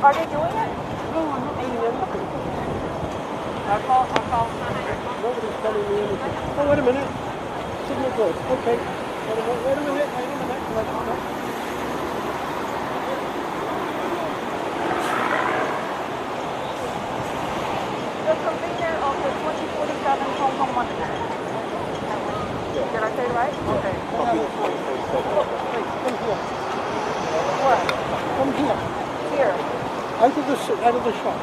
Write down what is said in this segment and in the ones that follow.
Are they doing it? No, I'm not being looking. I'll call. Nobody's telling me anything. Oh, wait a minute. Signal goes. Okay. Wait a minute. The convener of the 2047 Hong Kong Monument. Did I say it right? Okay. Come here. What? Come here. Here. Out of the shop.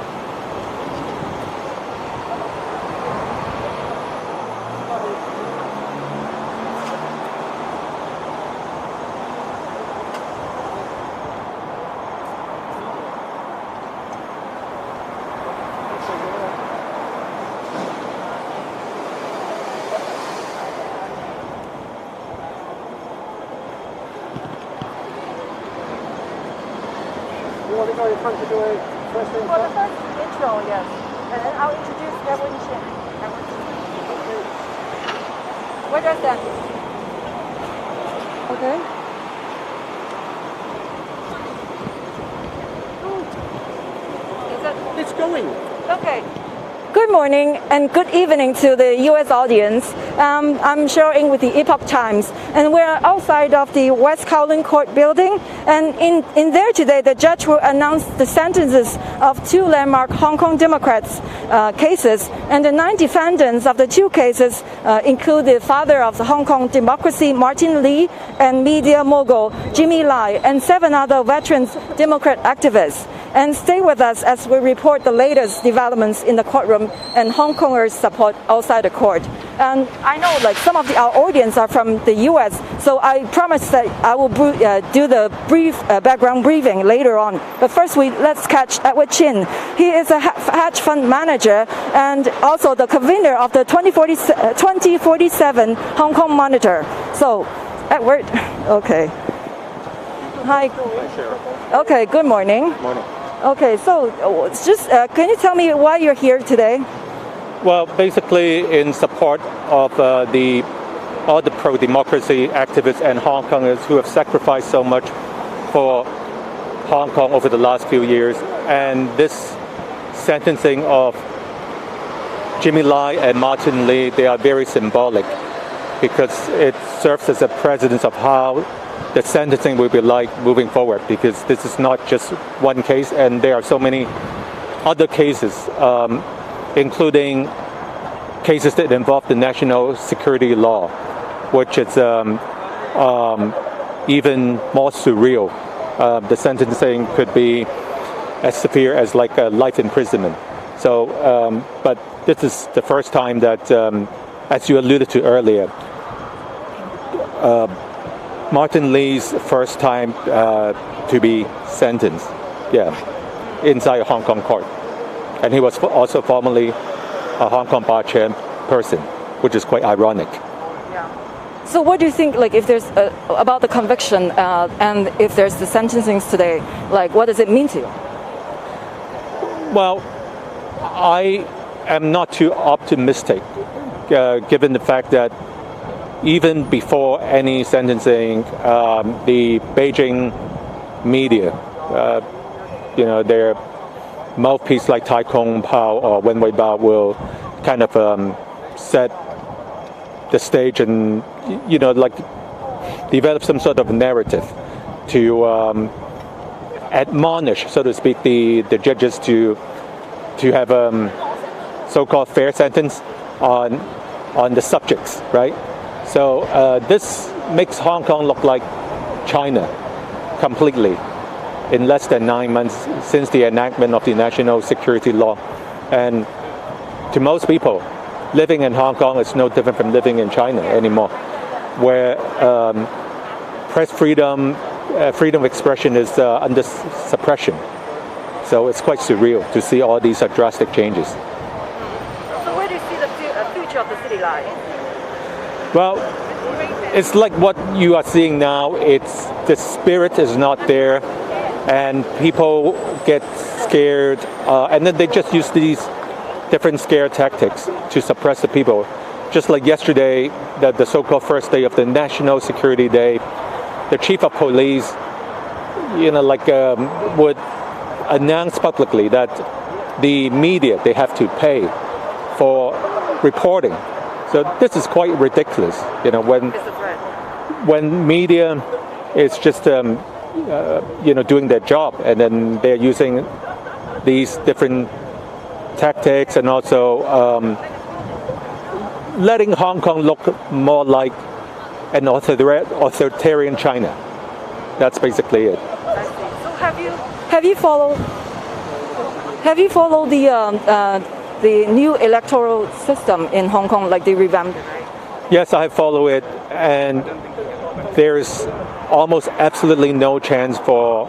You want to go in front to do a first intro? Well, the first intro, yes. And then I'll introduce Edwin Shin. Okay. Where do I stand? Okay. Is it? It's going. Okay. Good morning and good evening to the U.S. audience. I'm Cheryl with the Epoch Times, and we're outside of the West Kowloon Court building. And in there today, the judge will announce the sentences of two landmark Hong Kong Democrats cases. And the 9 defendants of the two cases include the father of the Hong Kong democracy, Martin Lee, and media mogul Jimmy Lai, and 7 other veteran Democrat activists. And stay with us as we report the latest developments in the courtroom and Hong Kongers' support outside the court. And I know some of our audience are from the U.S., so I promise that I will do the brief background briefing later on. But first, let's catch Edward Chin. He is a hedge fund manager and also the convener of the 2047 Hong Kong Monitor. So, Edward, okay. Hi. Okay, good morning. Morning. Okay, so just can you tell me why you're here today? Well, basically in support of all the pro-democracy activists and Hong Kongers who have sacrificed so much for Hong Kong over the last few years. And this sentencing of Jimmy Lai and Martin Lee, they are very symbolic because it serves as a precedent of how the sentencing will be like moving forward, because this is not just one case and there are so many other cases, including cases that involve the national security law, which is even more surreal. The sentencing could be as severe as a life imprisonment. So, but this is the first time that, as you alluded to earlier, Martin Lee's first time to be sentenced, inside a Hong Kong court. And he was also formerly a Hong Kong bar chairperson, which is quite ironic. Yeah. So what do you think, if there's about the conviction and if there's the sentencing today, what does it mean to you? Well, I am not too optimistic, given the fact that even before any sentencing, the Beijing media, their mouthpiece like Tai Kung Pao or Wen Wei Bao will kind of set the stage and, develop some sort of narrative to admonish, so to speak, the judges to have so-called fair sentence on the subjects, right? So this makes Hong Kong look like China completely in less than 9 months since the enactment of the national security law. And to most people, living in Hong Kong is no different from living in China anymore, where press freedom, freedom of expression is under suppression. So it's quite surreal to see all these drastic changes. So where do you see the future of the city lie? Well, it's like what you are seeing now. It's the spirit is not there, and people get scared, and then they just use these different scare tactics to suppress the people. Just like yesterday, the so-called first day of the National Security Day, the chief of police, would announced publicly that the media, they have to pay for reporting. So this is quite ridiculous, when media is just doing their job, and then they're using these different tactics and also letting Hong Kong look more like an authoritarian China. That's basically it. So have you followed the new electoral system in Hong Kong, like the revamped? Yes, I follow it, and there's almost absolutely no chance for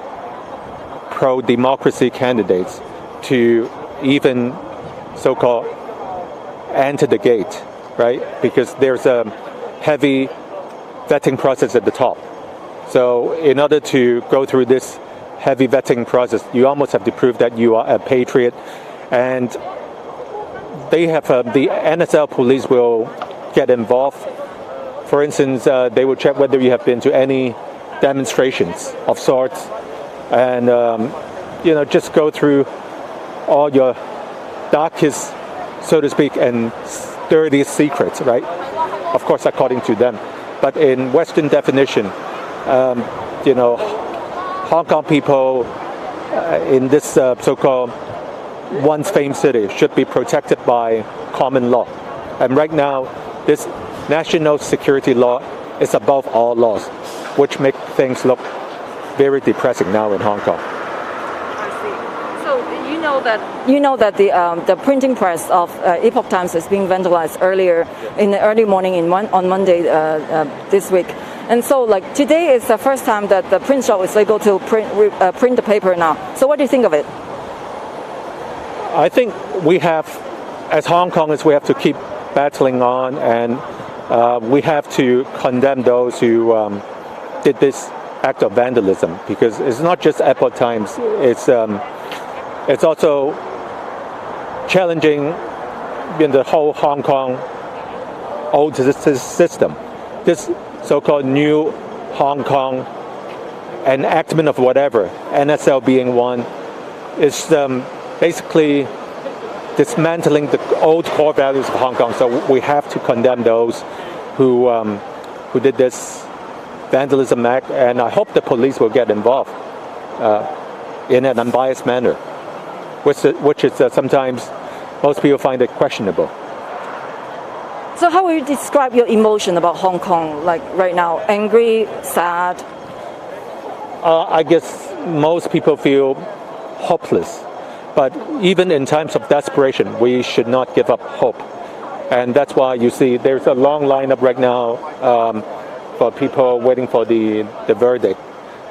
pro-democracy candidates to even so-called enter the gate, right? Because there's a heavy vetting process at the top. So in order to go through this heavy vetting process, you almost have to prove that you are a patriot, and they have the NSL police will get involved. For instance, they will check whether you have been to any demonstrations of sorts, and just go through all your darkest, so to speak, and dirtiest secrets, right? Of course, according to them. But in Western definition, Hong Kong people in this so-called once famed city should be protected by common law. And right now, this national security law is above all laws, which make things look very depressing now in Hong Kong. I see. So you know that the printing press of Epoch Times is being vandalized earlier in the early morning on Monday this week. And so, today is the first time that the print shop is able to print the paper now. So what do you think of it? I think we have, as Hong Kongers, we have to keep battling on, and we have to condemn those who did this act of vandalism, because it's not just Epoch Times, it's also challenging the whole Hong Kong old system. This so-called new Hong Kong enactment of whatever, NSL being one, is basically dismantling the old core values of Hong Kong. So we have to condemn those who did this vandalism act, and I hope the police will get involved in an unbiased manner, which is sometimes most people find it questionable. So how will you describe your emotion about Hong Kong, right now? Angry, sad? I guess most people feel hopeless. But even in times of desperation, we should not give up hope. And that's why you see there's a long lineup right now for people waiting for the verdict.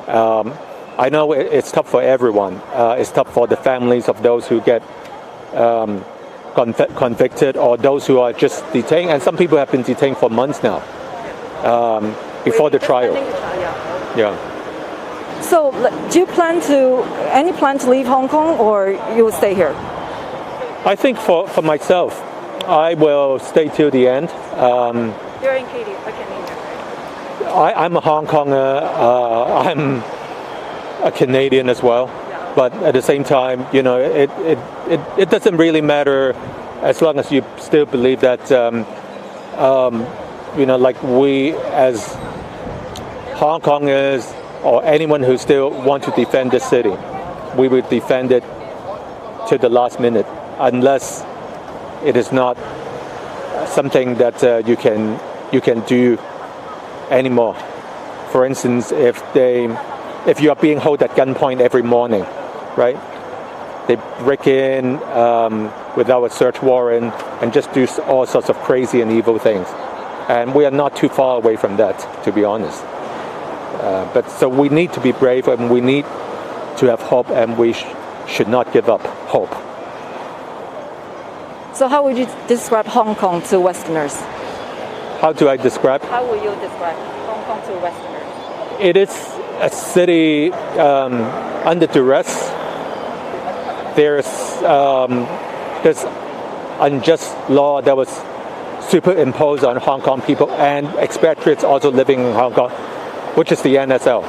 I know it's tough for everyone. It's tough for the families of those who get convicted, or those who are just detained. And some people have been detained for months now before the trial. Yeah. So, do you plan to leave Hong Kong, or you will stay here? I think for myself, I will stay till the end. You're in Canada. I'm a Hong Konger. I'm a Canadian as well. Yeah. But at the same time, it doesn't really matter as long as you still believe that, we as Hong Kongers, or anyone who still want to defend the city, we will defend it to the last minute, unless it is not something that you can do anymore. For instance, if you are being held at gunpoint every morning, right? They break in without a search warrant and just do all sorts of crazy and evil things. And we are not too far away from that, to be honest. But so we need to be brave, and we need to have hope, and we should not give up hope. So how would you describe Hong Kong to Westerners? How do I describe? How will you describe Hong Kong to Westerners? It is a city under duress. There's unjust law that was superimposed on Hong Kong people and expatriates also living in Hong Kong, which is the NSL,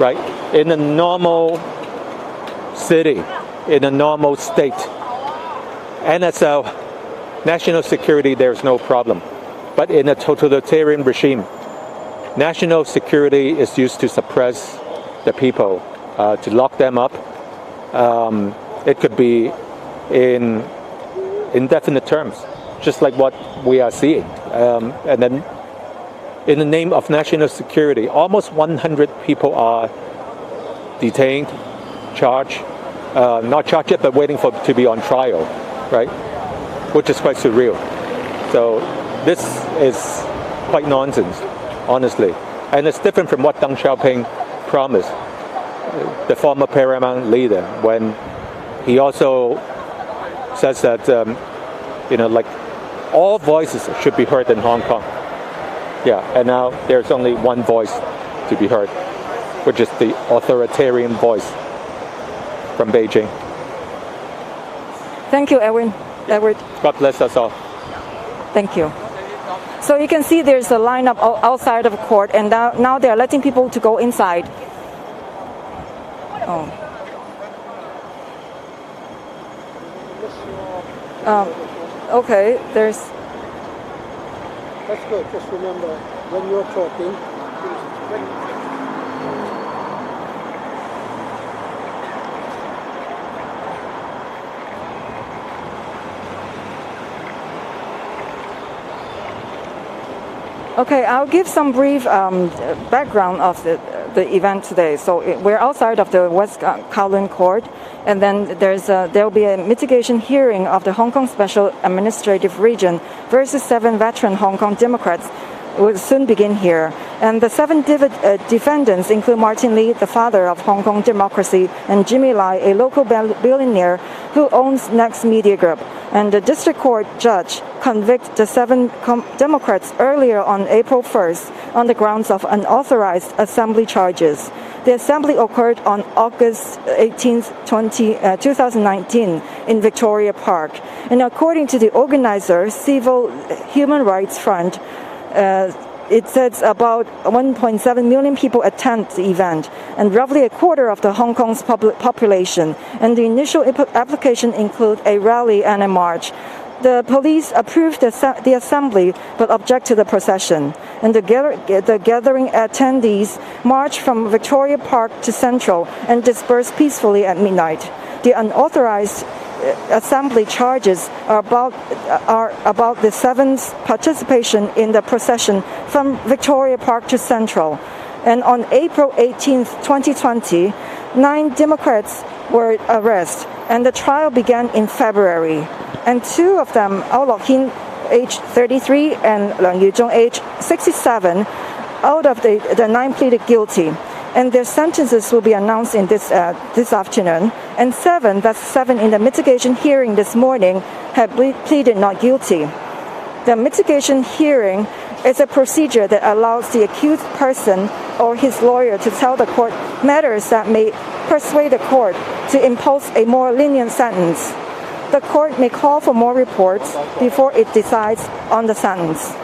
right? In a normal city in a normal state. NSL, national security, there's no problem. But in a totalitarian regime, national security is used to suppress the people, to lock them up. It could be in indefinite terms, just like what we are seeing. And then in the name of national security, almost 100 people are detained, charged, not charged yet, but waiting to be on trial, right? Which is quite surreal. So this is quite nonsense, honestly. And it's different from what Deng Xiaoping promised, the former paramount leader, when he also says that, like all voices should be heard in Hong Kong. Yeah, and now there's only one voice to be heard, which is the authoritarian voice from Beijing. Thank you, Edward. God bless us all. Thank you. So you can see there's a lineup outside of court, and now they're letting people to go inside. Oh. Okay, there's... That's good. Just remember, when you're talking, Okay, I'll give some brief background of the event today. So we're outside of the West Kowloon Court, and then there'll be a mitigation hearing of the Hong Kong Special Administrative Region versus 7 veteran Hong Kong Democrats. Will soon begin here. And the 7 defendants include Martin Lee, the father of Hong Kong democracy, and Jimmy Lai, a local billionaire who owns Next Media Group. And the district court judge convicted the 7 Democrats earlier on April 1st on the grounds of unauthorized assembly charges. The assembly occurred on August 18, 2019 in Victoria Park. And according to the organizer, Civil Human Rights Front, it says about 1.7 million people attend the event, and roughly a quarter of the Hong Kong's population. And the initial application include a rally and a march. The police approved the assembly but object to the procession. And the gathering attendees marched from Victoria Park to Central and dispersed peacefully at midnight. The unauthorized assembly charges are about the 7's participation in the procession from Victoria Park to Central. And on April 18, 2020, 9 Democrats were arrested, and the trial began in February. And 2 of them, Au Lok Hin, age 33, and Leung Yu-zhong, age 67, out of the 9 pleaded guilty. And their sentences will be announced in this afternoon. And 7 in the mitigation hearing this morning, have pleaded not guilty. The mitigation hearing is a procedure that allows the accused person or his lawyer to tell the court matters that may persuade the court to impose a more lenient sentence. The court may call for more reports before it decides on the sentence.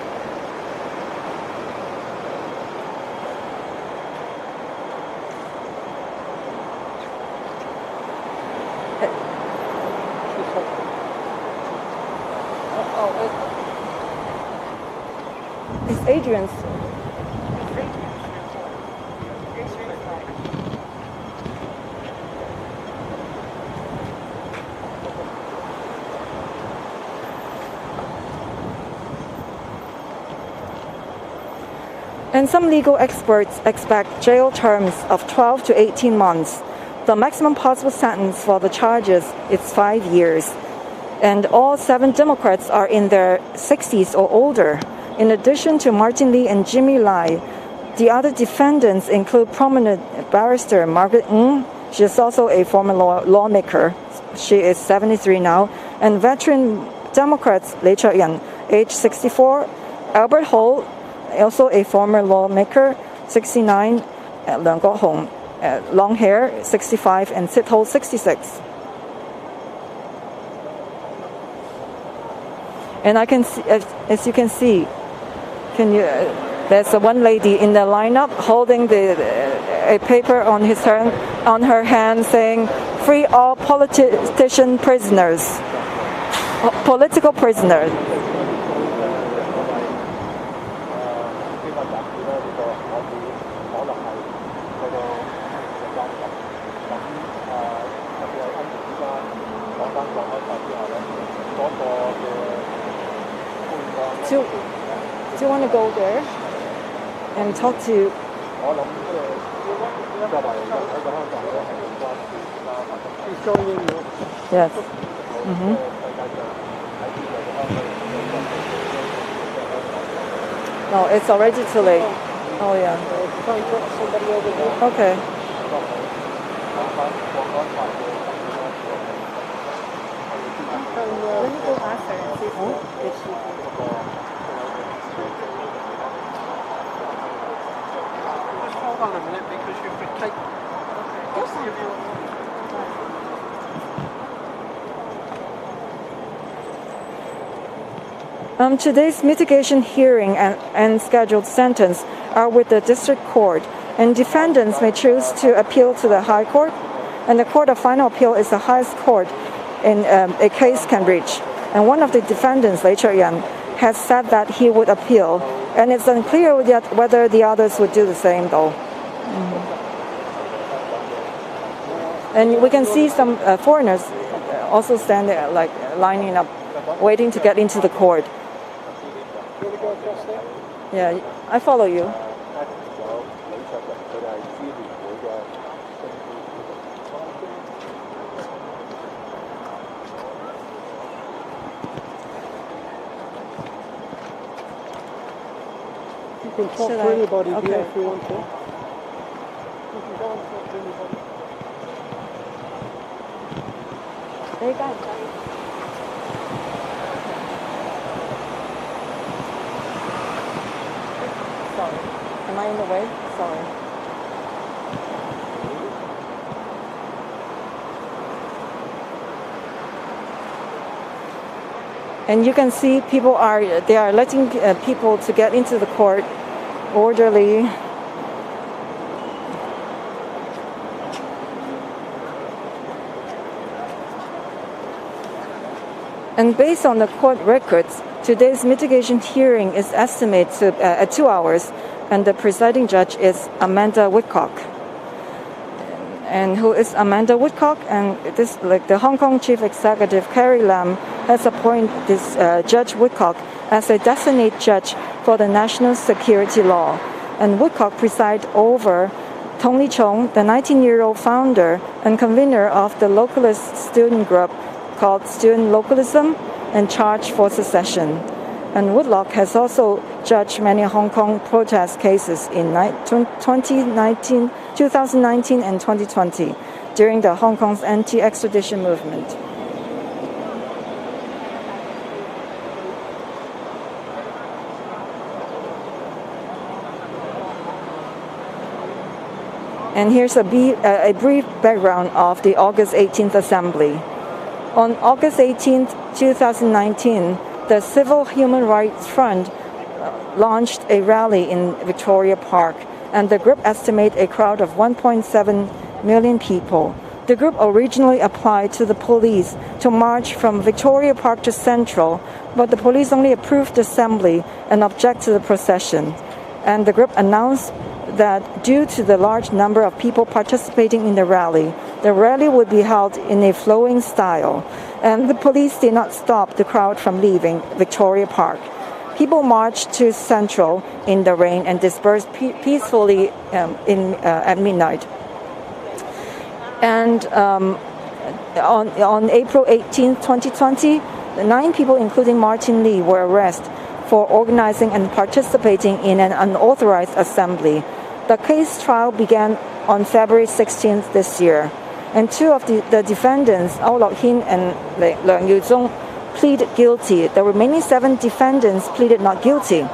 It's Adrian's. And some legal experts expect jail terms of 12 to 18 months. The maximum possible sentence for the charges is 5 years. And all 7 Democrats are in their 60s or older. In addition to Martin Lee and Jimmy Lai, the other defendants include prominent barrister Margaret Ng. She is also a former lawmaker. She is 73 now. And veteran Democrats Lei Chao-yan, age 64, Albert Ho, also a former lawmaker, 69, Leung Kok-hong, long hair, 65, and Sit Ho, 66. And I can see, as you can see, can you There's one lady in the lineup holding a paper on her hand saying, "Free all politician prisoners, political prisoners." Do you want to go there and talk to? Yes. No, it's already too late. Oh yeah. Okay. Let me go ask her and see if she can. Hold on a minute because you could take. I'll see if you. Today's mitigation hearing and scheduled sentence are with the district court, and defendants may choose to appeal to the high court, and the court of final appeal is the highest court in a case can reach. And one of the defendants, Lei Yan, has said that he would appeal, and it's unclear yet whether the others would do the same, though. And we can see some foreigners also stand there, like lining up, waiting to get into the court. Yeah, I follow you. You can talk to anybody okay. here if you want to. You can go and talk to anybody. There you go. Sorry. Am I in the way? Sorry. And you can see they are letting people to get into the court orderly. And based on the court records, today's mitigation hearing is estimated to, at 2 hours, and the presiding judge is Amanda Woodcock. And who is Amanda Woodcock? And this, like the Hong Kong Chief Executive Carrie Lam has appointed this Judge Woodcock as a designated judge for the national security law. And Woodcock presides over Tong Li Chung, the 19-year-old founder and convener of the localist student group called Student Localism, and charged for secession. And Woodcock has also judged many Hong Kong protest cases in 2019 and 2020 during the Hong Kong's anti-extradition movement. And here's a brief background of the August 18th Assembly. On August 18, 2019, the Civil Human Rights Front launched a rally in Victoria Park, and the group estimates a crowd of 1.7 million people. The group originally applied to the police to march from Victoria Park to Central, but the police only approved the assembly and objected to the procession. And the group announced that due to the large number of people participating in the rally would be held in a flowing style, and the police did not stop the crowd from leaving Victoria Park. People marched to Central in the rain and dispersed peacefully at midnight. And on April 18, 2020, 9 people, including Martin Lee, were arrested for organizing and participating in an unauthorized assembly. The case trial began on February 16th this year, and 2 of the defendants, Au Lok Hin and Liang Yuzhong, pleaded guilty. The remaining 7 defendants pleaded not guilty.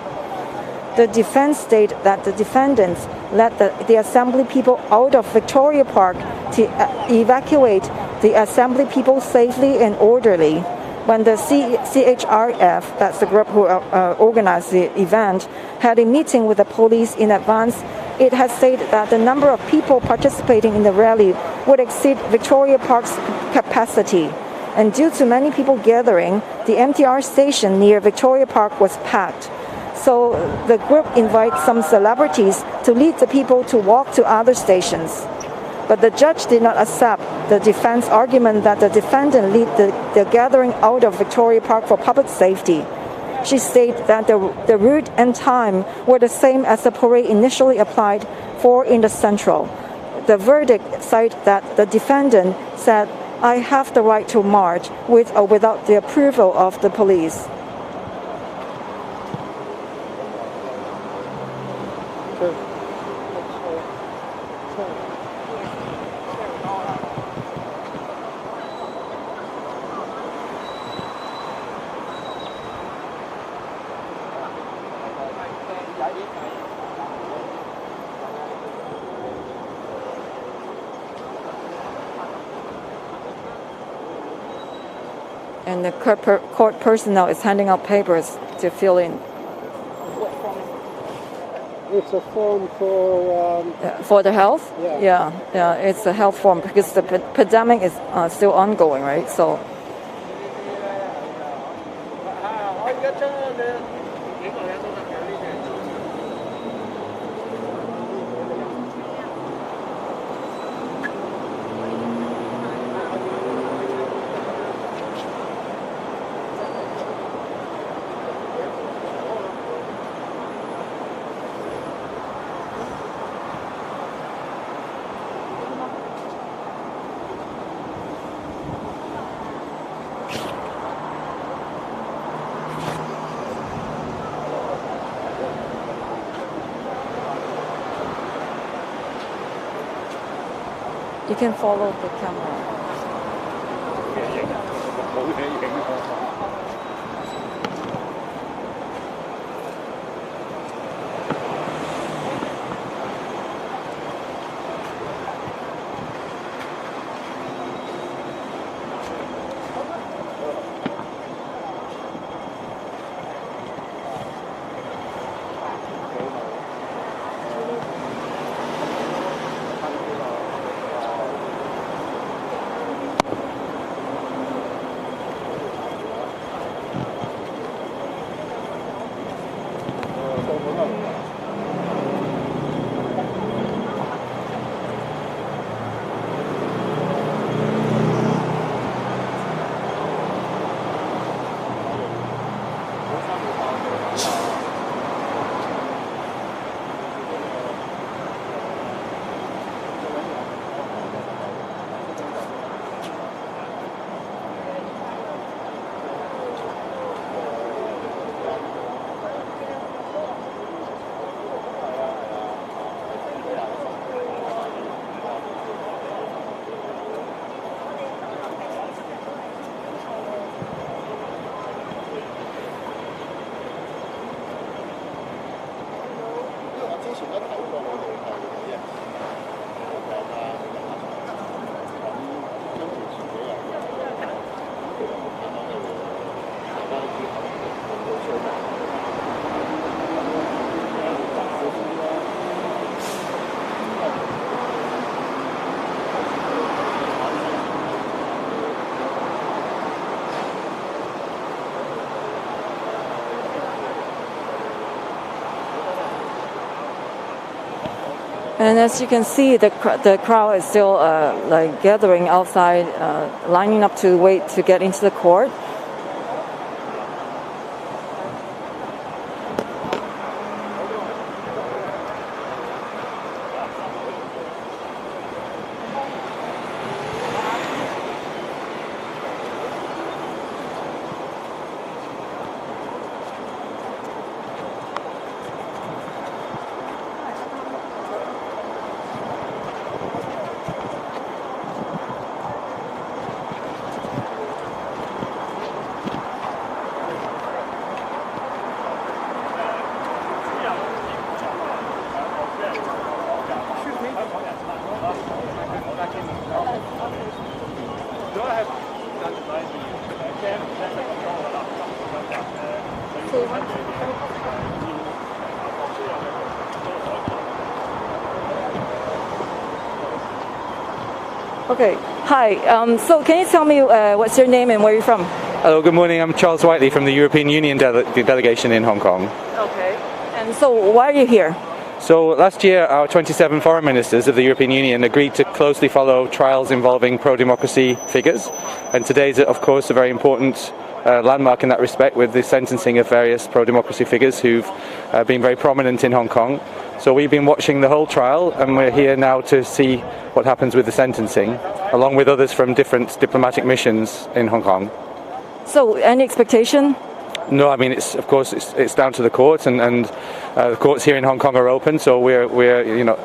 The defense stated that the defendants led the assembly people out of Victoria Park to evacuate the assembly people safely and orderly. when the CHRF, that's the group who organized the event, had a meeting with the police in advance, it has stated that the number of people participating in the rally would exceed Victoria Park's capacity. And due to many people gathering, the MTR station near Victoria Park was packed. So the group invited some celebrities to lead the people to walk to other stations. But the judge did not accept the defense argument that the defendant lead the gathering out of Victoria Park for public safety. She stated that the route and time were the same as the parade initially applied for in the Central. The verdict cited that the defendant said, "I have the right to march with or without the approval of the police." And the court personnel is handing out papers to fill in. It's a form for the health? Yeah. Yeah, it's a health form because the pandemic is still ongoing, right? So. You can follow the camera. And as you can see, the crowd is still gathering outside, lining up to wait to get into the court. Okay. Hi. So can you tell me what's your name and where you're from? Hello, good morning. I'm Charles Whiteley from the European Union delegation in Hong Kong. Okay. And so why are you here? So last year, our 27 foreign ministers of the European Union agreed to closely follow trials involving pro-democracy figures. And today's, of course, a very important landmark in that respect with the sentencing of various pro-democracy figures who've been very prominent in Hong Kong. So we've been watching the whole trial, and we're here now to see what happens with the sentencing, along with others from different diplomatic missions in Hong Kong. So any expectation? No, I mean it's down to the court, and the courts here in Hong Kong are open, so we're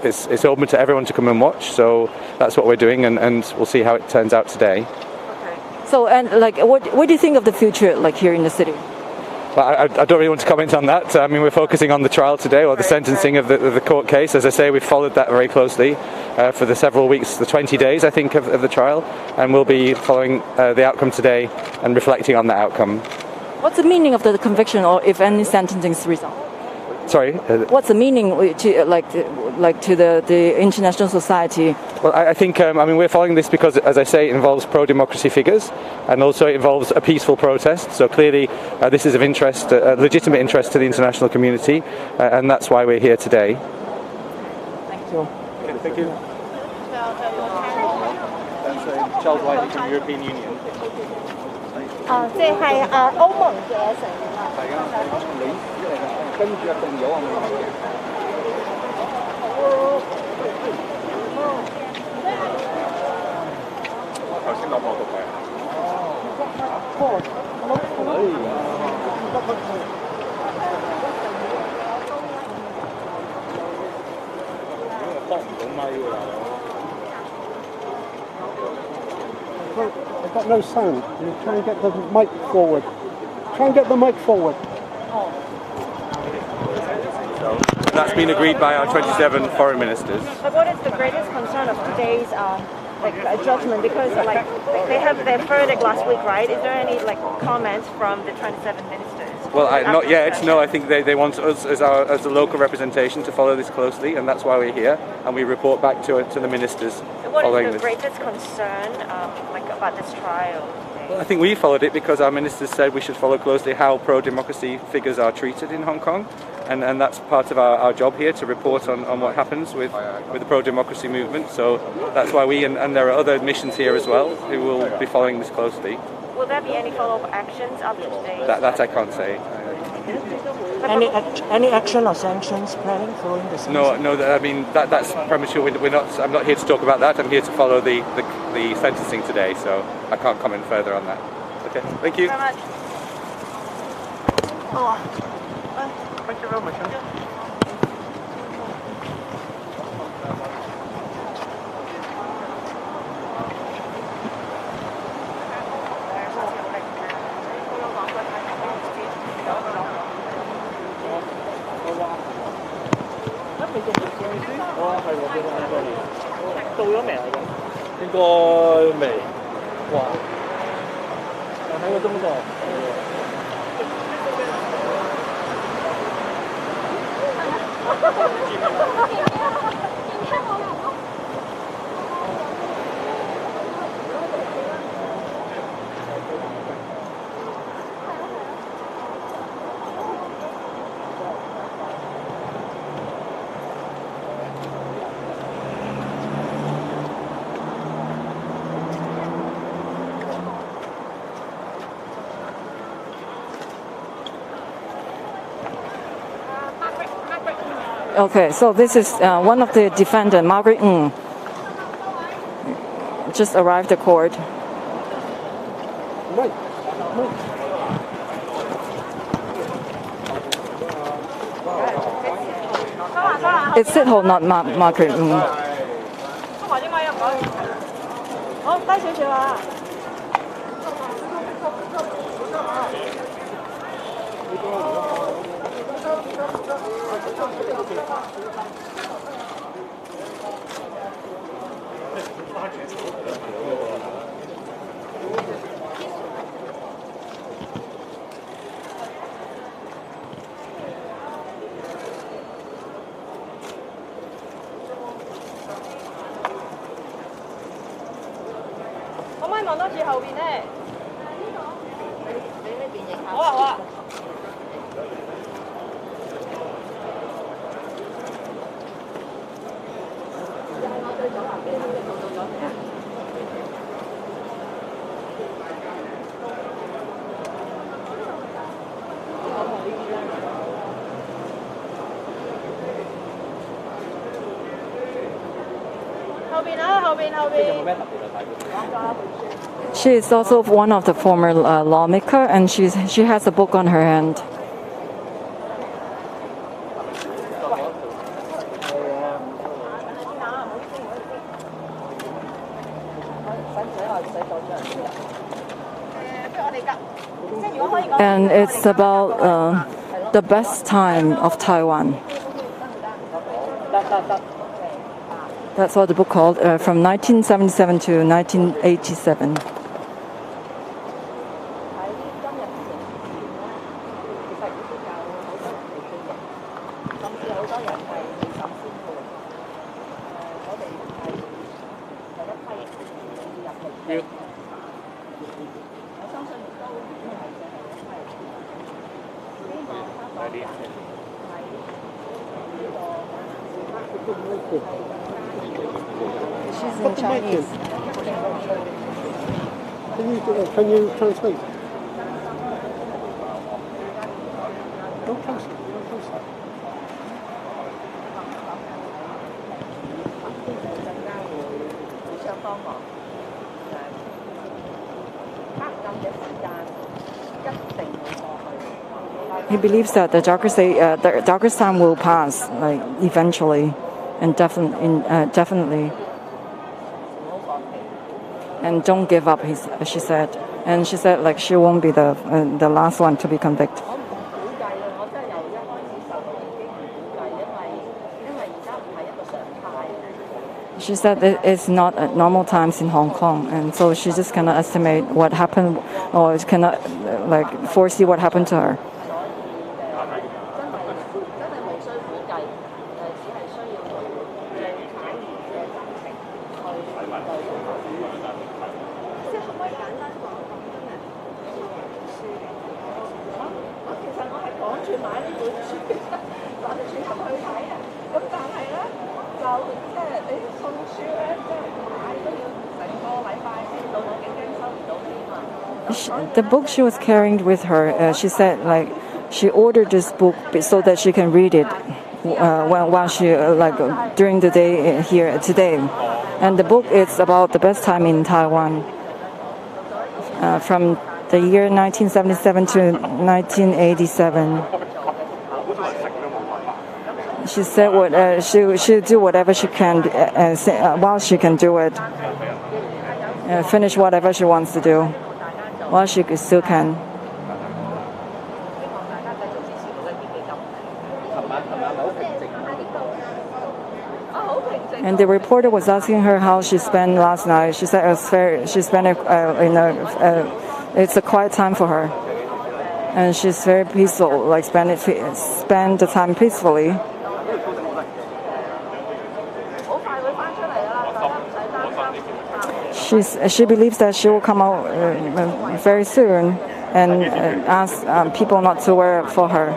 it's open to everyone to come and watch. So that's what we're doing, and we'll see how it turns out today. Okay. So and what do you think of the future here in the city? Well, I don't really want to comment on that. I mean, we're focusing on the trial today, or the sentencing of the court case. As I say, we've followed that very closely for the several weeks, the 20 days, I think, of the trial, and we'll be following the outcome today and reflecting on that outcome. What's the meaning of the conviction, or if any sentencing result? Sorry. What's the meaning to to the international society? Well, I think we're following this because, as I say, it involves pro-democracy figures, and also it involves a peaceful protest. So clearly, this is of interest, legitimate interest to the international community, and that's why we're here today. Thank you. Okay, thank you. That's Charles Whiteley from the European Union. 即係歐盟嘅成員啊。係啊，你跟住仲有啊。我頭先諗我讀嘅。幫唔到咪喎大佬。 I've got no sound. You try and get the mic forward. Try and get the mic forward. So that's been agreed by our 27 foreign ministers. But what is the greatest concern of today's judgment? Because they have their verdict last week, right? Is there any comments from the 27 ministers? Well, not yet. No, I think they want us as a local representation to follow this closely, and that's why we're here, and we report back to the ministers. So what is the greatest concern about this trial? Well, I think we followed it because our ministers said we should follow closely how pro-democracy figures are treated in Hong Kong, and that's part of our job here to report on what happens with the pro-democracy movement. So that's why and there are other missions here as well who will be following this closely. Will there be any follow-up actions after today? That I can't say. Any action or sanctions planning following the sentencing? No. I mean that's premature. I'm not here to talk about that. I'm here to follow the sentencing today, so I can't comment further on that. Okay, thank you. Thank you very much. Thank you very much. Okay, so this is one of the defendants, Margaret Ng, just arrived at court. It's Sid-Ho, not Margaret Ng. 好，低少少啊。住後邊咧。你呢邊影下。好啊好啊。She is also one of the former lawmaker, and she has a book on her hand. And it's about the best time of Taiwan. That's what the book called, from 1977 to 1987. She's in Chinese. Can you translate? Don't translate. He believes that the darkest time will pass, like eventually, and definitely. And don't give up, she said. And she said, like, she won't be the last one to be convicted. She said that it's not at normal times in Hong Kong, and so she just cannot estimate what happened, or cannot foresee what happened to her. The book she was carrying with her, she said, like, she ordered this book so that she can read it while she during the day here today. And the book is about the best time in Taiwan, from the year 1977 to 1987. She said she'll do whatever she can while she can do it, finish whatever she wants to do while she still can. And the reporter was asking her how she spent last night. She said she spent it's a quiet time for her, and she's very peaceful, like spend the time peacefully. She believes that she will come out very soon, and ask people not to worry for her.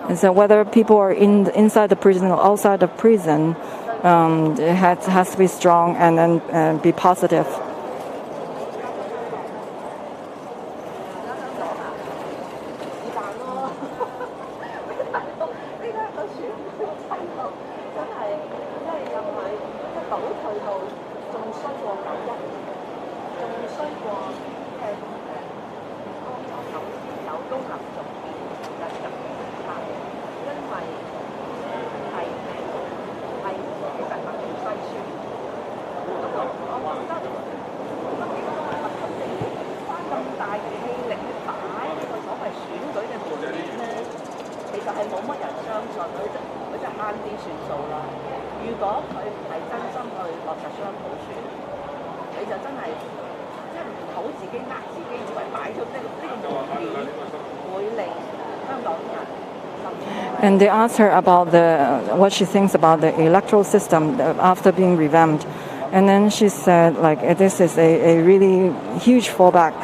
And so whether people are inside the prison or outside the prison, it has to be strong and then be positive. And they asked her about what she thinks about the electoral system after being revamped. And then she said, like, this is a really huge fallback.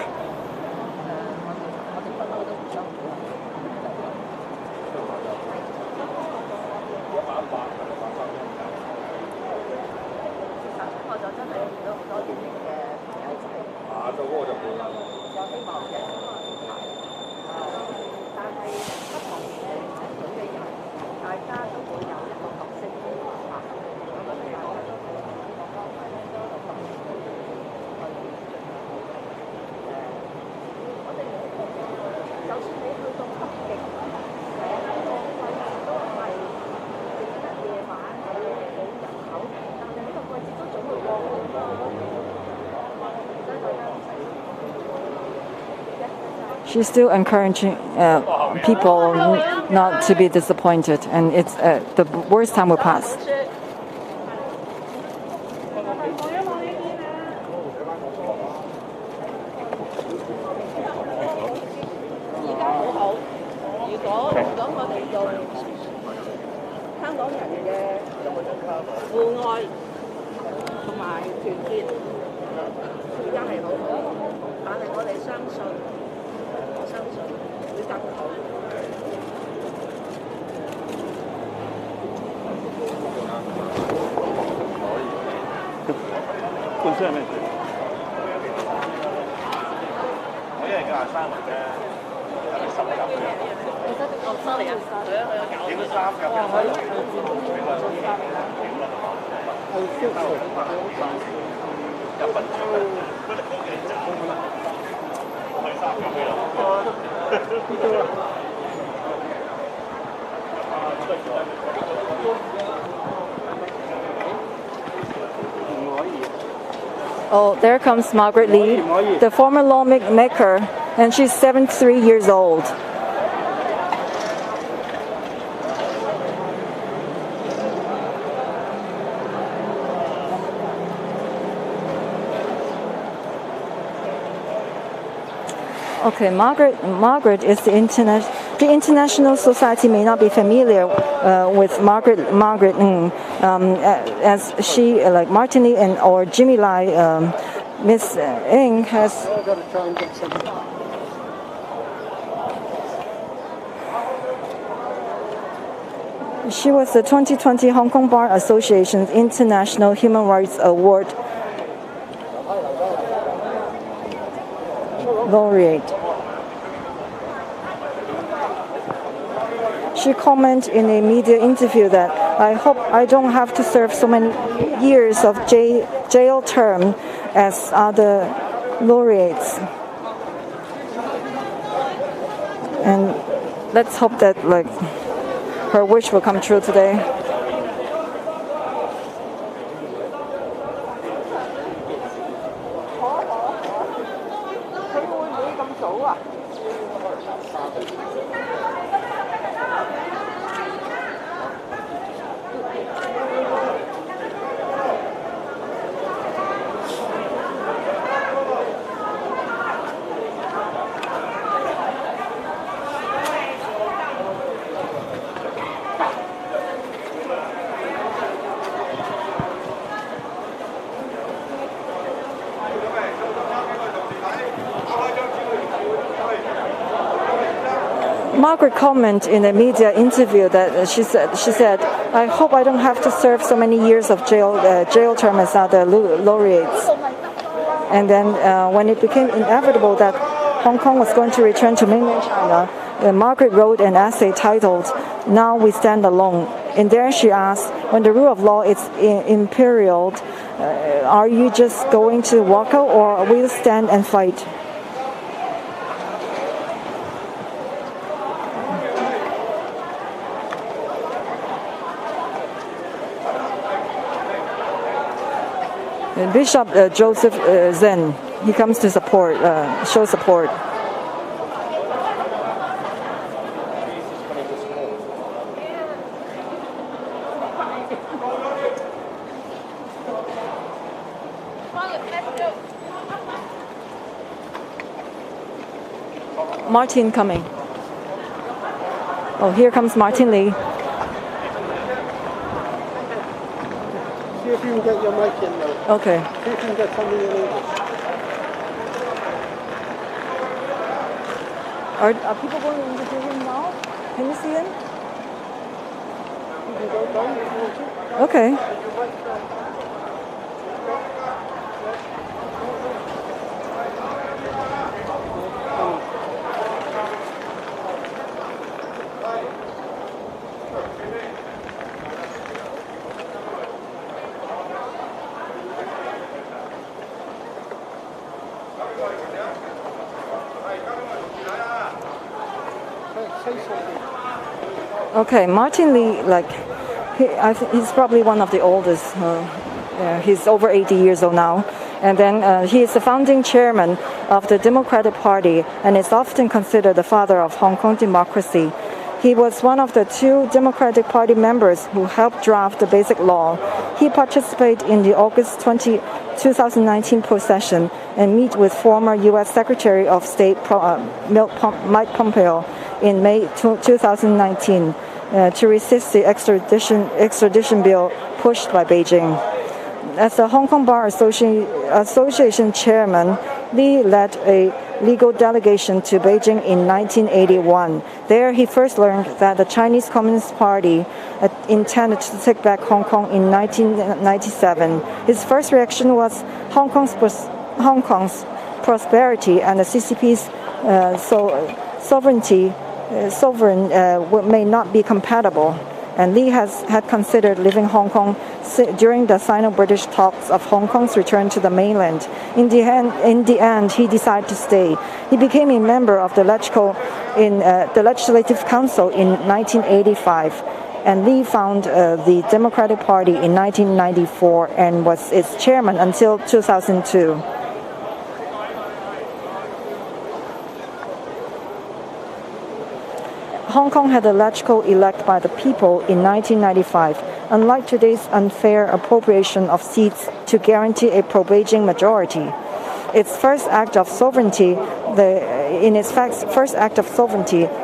She's still encouraging people not to be disappointed, and it's the worst time will pass. Oh, there comes Margaret Lee, the former lawmaker, and she's 73 years old. Okay, Margaret is the international society may not be familiar with Margaret Ng, as she, like Martin Lee or Jimmy Lai, Miss Ng has. She was the 2020 Hong Kong Bar Association's International Human Rights Award laureate. She commented in a media interview that, "I hope I don't have to serve so many years of jail term as other laureates." And let's hope that her wish will come true today. Margaret commented in a media interview that she said, "I hope I don't have to serve so many years of jail term as other laureates." And then when it became inevitable that Hong Kong was going to return to mainland China, Margaret wrote an essay titled, "Now We Stand Alone." In there she asked, when the rule of law is imperiled, are you just going to walk out or will you stand and fight? Bishop Joseph Zen, he comes to support, show support. Martin coming. Oh, here comes Martin Lee. See if you can get your mic in now. Okay. See if you can get something in English. Are people going into the room now? Can you see them? You can go down if you want to. Okay. Okay, Martin Lee, I think he's probably one of the oldest. He's over 80 years old now. And then he is the founding chairman of the Democratic Party and is often considered the father of Hong Kong democracy. He was one of the 2 Democratic Party members who helped draft the Basic Law. He participated in the August 2019 procession and met with former U.S. Secretary of State Mike Pompeo in May 2019 to resist the extradition bill pushed by Beijing. As the Hong Kong Bar Association chairman, Lee led a legal delegation to Beijing in 1981. There, he first learned that the Chinese Communist Party intended to take back Hong Kong in 1997. His first reaction was Hong Kong's prosperity and the CCP's sovereign may not be compatible. And Lee had considered leaving Hong Kong during the Sino-British talks of Hong Kong's return to the mainland. In the end, he decided to stay. He became a member of the Legislative Council in 1985. And Lee founded the Democratic Party in 1994 and was its chairman until 2002. Hong Kong had a legislature elected by the people in 1995. Unlike today's unfair appropriation of seats to guarantee a pro-Beijing majority, its first act of sovereignty, the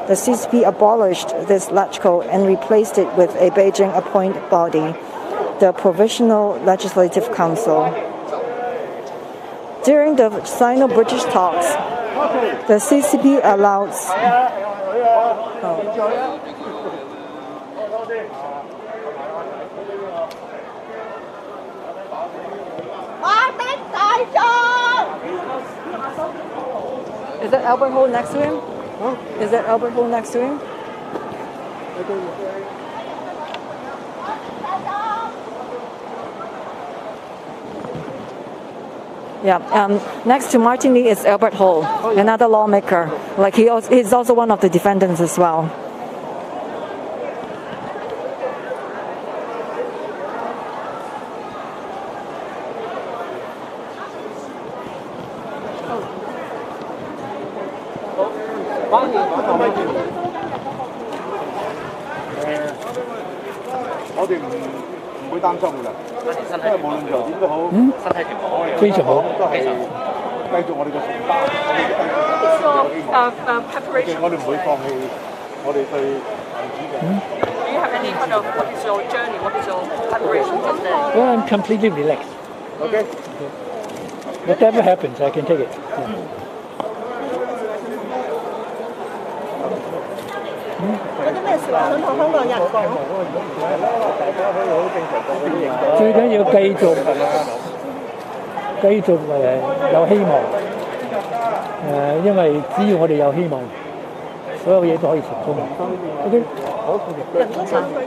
CCP abolished this legislature and replaced it with a Beijing-appointed body, the Provisional Legislative Council. During the Sino-British talks, the CCP allowed Is that Albert Hall next to him? Huh? Is that Albert Hall next to him? I don't know. Yeah. Next to Martin Lee is Albert Hall, another lawmaker. He's also one of the defendants as well. Preparation. Do you have any kind of what is your journey? What is your preparation today? Well, I'm completely relaxed. Okay. Whatever happens, I can take it. Yeah. 有啲咩説話想同香港人講？最緊要繼續有希望。因為只要我哋有希望，所有嘢都可以成功。OK。好。人多3個人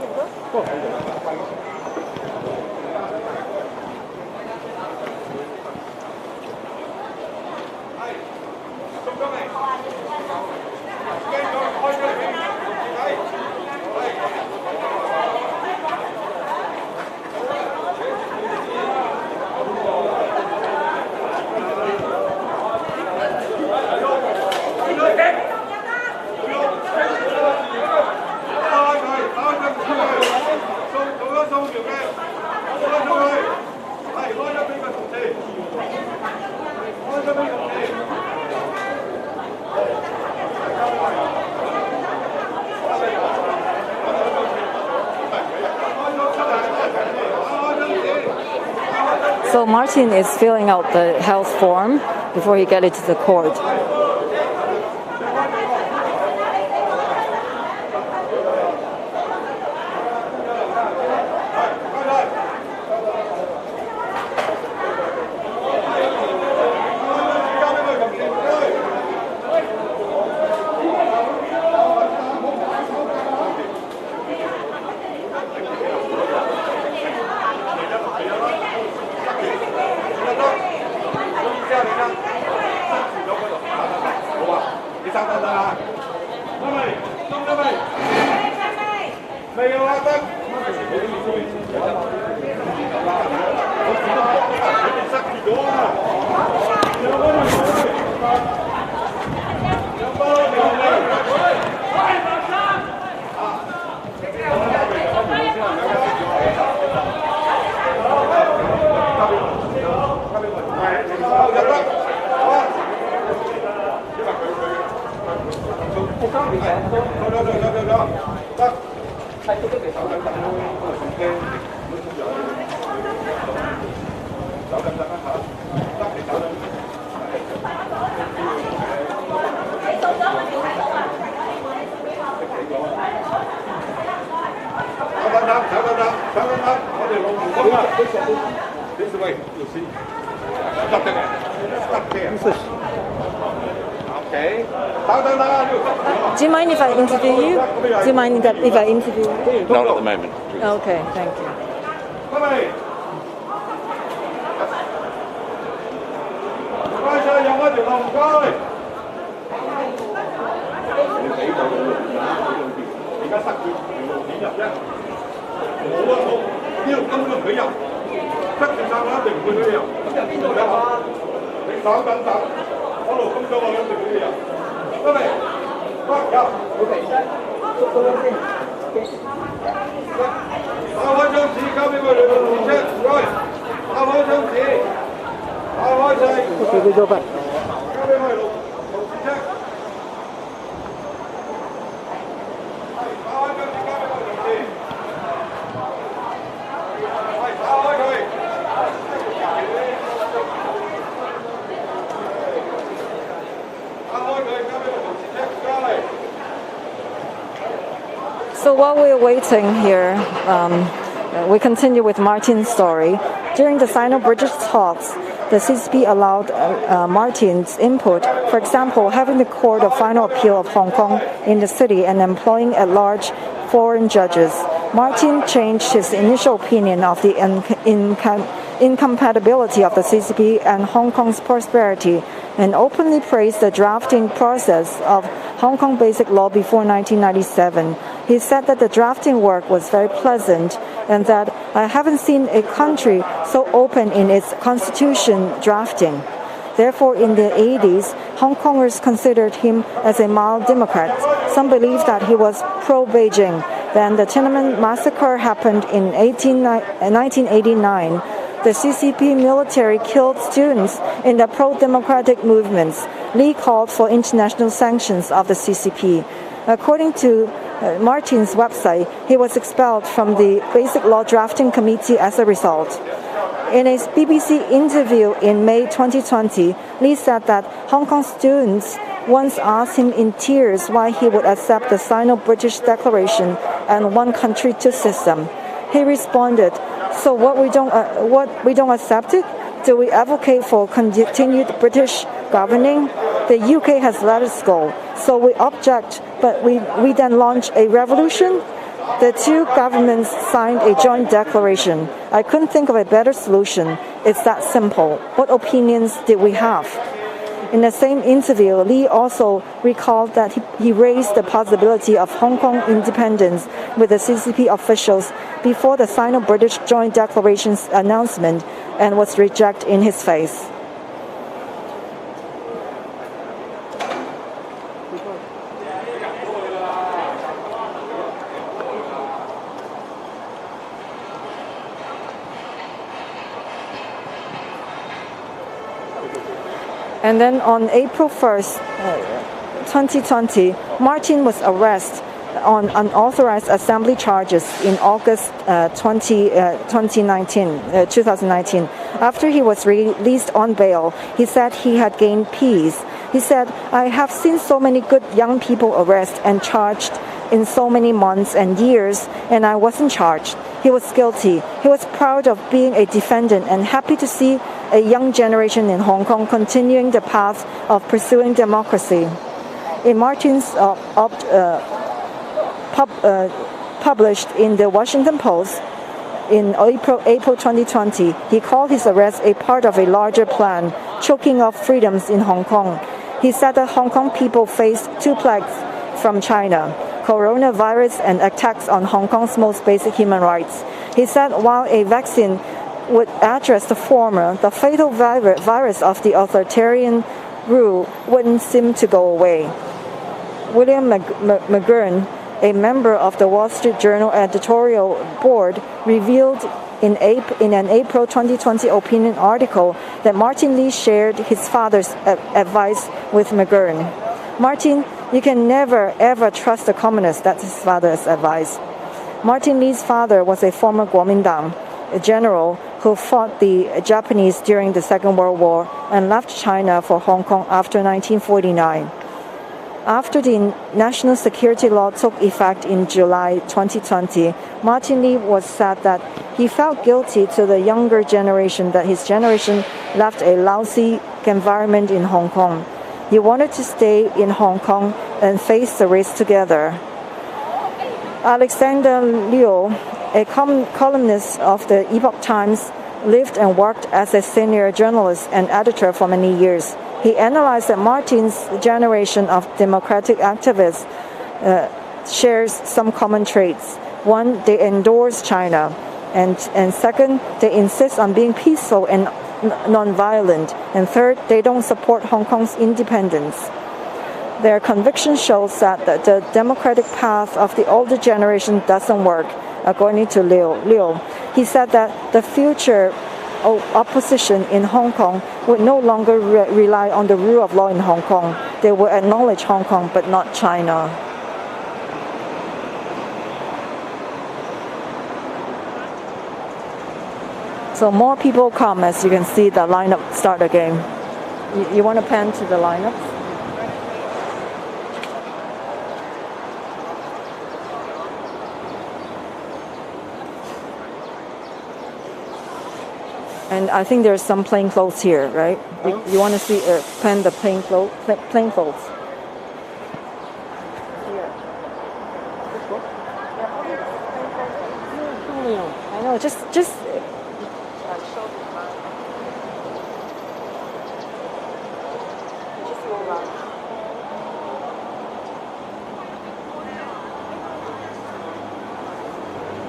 多。So Martin is filling out the health form before he gets it to the court. Do you mind if I interview you? Do you mind if I interview you? Not at the moment. Please. Okay, thank you. So while we're waiting here, we continue with Martin's story. During the Sino-British talks, the CCP allowed Martin's input, for example, having the Court of Final Appeal of Hong Kong in the city and employing at-large foreign judges. Martin changed his initial opinion of the incompatibility of the CCP and Hong Kong's prosperity and openly praised the drafting process of Hong Kong Basic Law before 1997. He said that the drafting work was very pleasant and that I haven't seen a country so open in its constitution drafting. Therefore, in the 80s, Hong Kongers considered him as a mild Democrat. Some believed that he was pro-Beijing. Then the Tiananmen massacre happened in 1989. The CCP military killed students in the pro-democratic movements. Lee called for international sanctions of the CCP. According to Martin's website, he was expelled from the Basic Law Drafting Committee as a result. In a BBC interview in May 2020, Lee said that Hong Kong students once asked him in tears why he would accept the Sino-British Declaration and one country, two system. He responded, "So what we don't accept it? Do we advocate for continued British governing? The UK has let us go, so we object, but we then launch a revolution?" The two governments signed a joint declaration. I couldn't think of a better solution. It's that simple. What opinions did we have? In the same interview, Lee also recalled that he raised the possibility of Hong Kong independence with the CCP officials before the Sino-British Joint Declaration's announcement and was rejected in his face. And then on April 1st, 2020, Martin was arrested unauthorized assembly charges in August 2019. After he was released on bail, he said he had gained peace. He said, "I have seen so many good young people arrested and charged in so many months and years, and I wasn't charged." He was guilty. He was proud of being a defendant and happy to see a young generation in Hong Kong continuing the path of pursuing democracy. In Martin's published in the Washington Post in April 2020, he called his arrest a part of a larger plan, choking off freedoms in Hong Kong. He said that Hong Kong people faced two plagues from China: coronavirus and attacks on Hong Kong's most basic human rights. He said while a vaccine would address the former, the fatal virus of the authoritarian rule wouldn't seem to go away. William McGurn, a member of the Wall Street Journal editorial board, revealed in an April 2020 opinion article that Martin Lee shared his father's advice with McGurn. "Martin, you can never ever trust the communists," that's his father's advice. Martin Lee's father was a former Kuomintang, a general who fought the Japanese during the Second World War and left China for Hong Kong after 1949. After the national security law took effect in July 2020, Martin Lee was said that he felt guilty to the younger generation that his generation left a lousy environment in Hong Kong. He wanted to stay in Hong Kong and face the risk together. Alexander Liu, a columnist of the Epoch Times, lived and worked as a senior journalist and editor for many years. He analyzed that Martin's generation of democratic activists shares some common traits. One, they endorse China. And second, they insist on being peaceful and non-violent. And third, they don't support Hong Kong's independence. Their conviction shows that the democratic path of the older generation doesn't work, according to Liu. He said that the future opposition in Hong Kong would no longer rely on the rule of law in Hong Kong. They will acknowledge Hong Kong, but not China. So more people come, as you can see the lineup start again. You want to pan to the lineups? And I think there's some plainclothes here, right? You want to see pan the plainclothes? I know, just.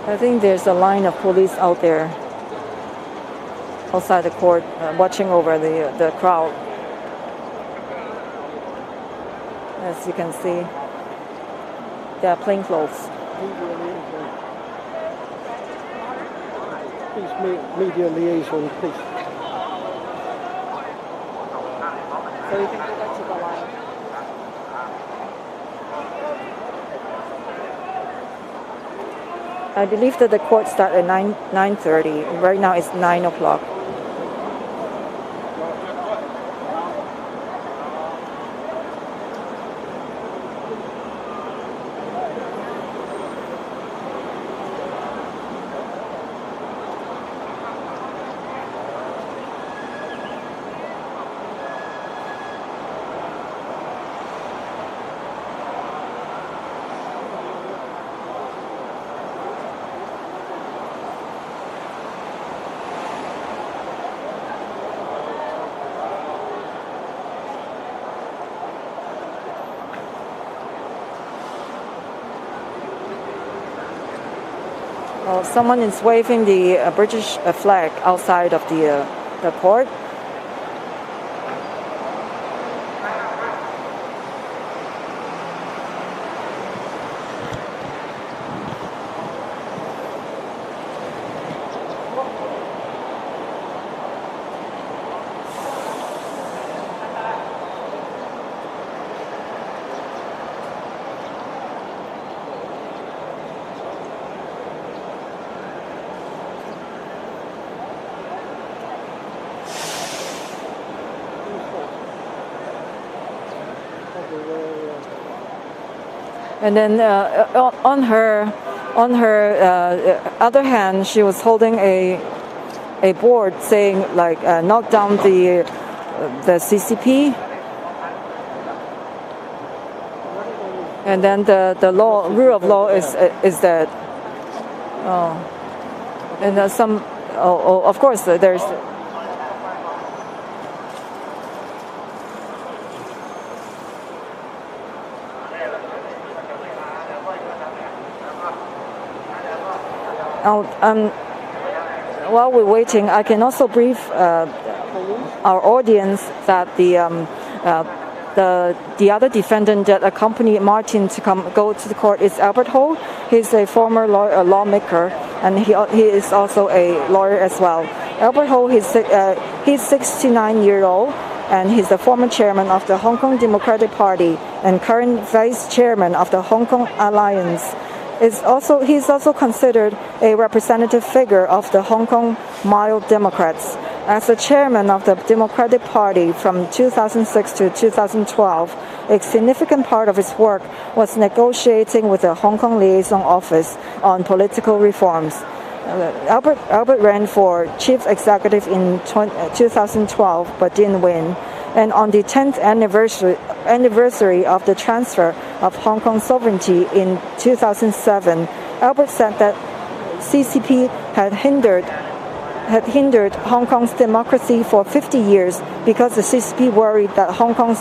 I think there's a line of police out there, outside the court, watching over the crowd. As you can see, they are plainclothes. Please, media liaison, please. So you can go back to the line. I believe that the court started at 9:30. Right now it's 9 o'clock. Someone is waving the British flag outside of the court. And then on her other hand, she was holding a board saying like knock down the CCP. And then the rule of law is that. And some. Of course, there's. While we're waiting, I can also brief our audience that the other defendant that accompanied Martin to go to the court is Albert Ho. He's a former lawmaker, and he is also a lawyer as well. Albert Ho, he's 69-year-old, and he's the former chairman of the Hong Kong Democratic Party and current vice chairman of the Hong Kong Alliance. He's also considered a representative figure of the Hong Kong Mild Democrats. As the chairman of the Democratic Party from 2006 to 2012, a significant part of his work was negotiating with the Hong Kong Liaison Office on political reforms. Albert ran for chief executive in 2012 but didn't win. And on the 10th anniversary of the transfer of Hong Kong sovereignty in 2007, Albert said that CCP had hindered Hong Kong's democracy for 50 years because the CCP worried that Hong Kong's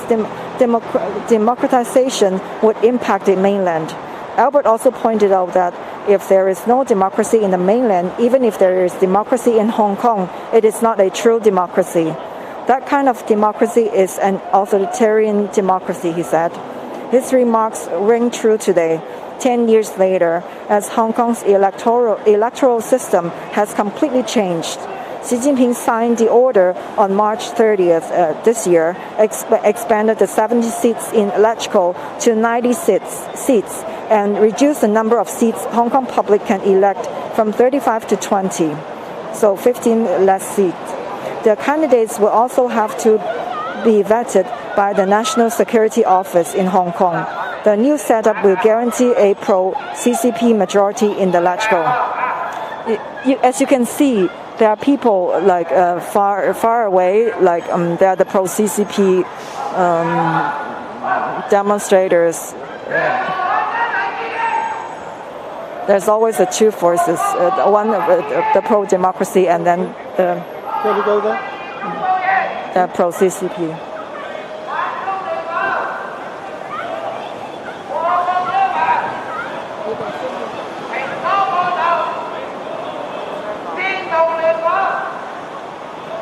democratization would impact the mainland. Albert also pointed out that if there is no democracy in the mainland, even if there is democracy in Hong Kong, it is not a true democracy. That kind of democracy is an authoritarian democracy, he said. His remarks ring true today, 10 years later, as Hong Kong's electoral system has completely changed. Xi Jinping signed the order on March 30th this year, expanded the 70 seats in electoral to 90 seats, and reduced the number of seats Hong Kong public can elect from 35 to 20, so 15 less seats. The candidates will also have to be vetted by the National Security Office in Hong Kong. The new setup will guarantee a pro-CCP majority in the electoral. As you can see, there are people like far away, like they are the pro-CCP demonstrators. There's always the two forces, one the pro-democracy and then the pro-CCP.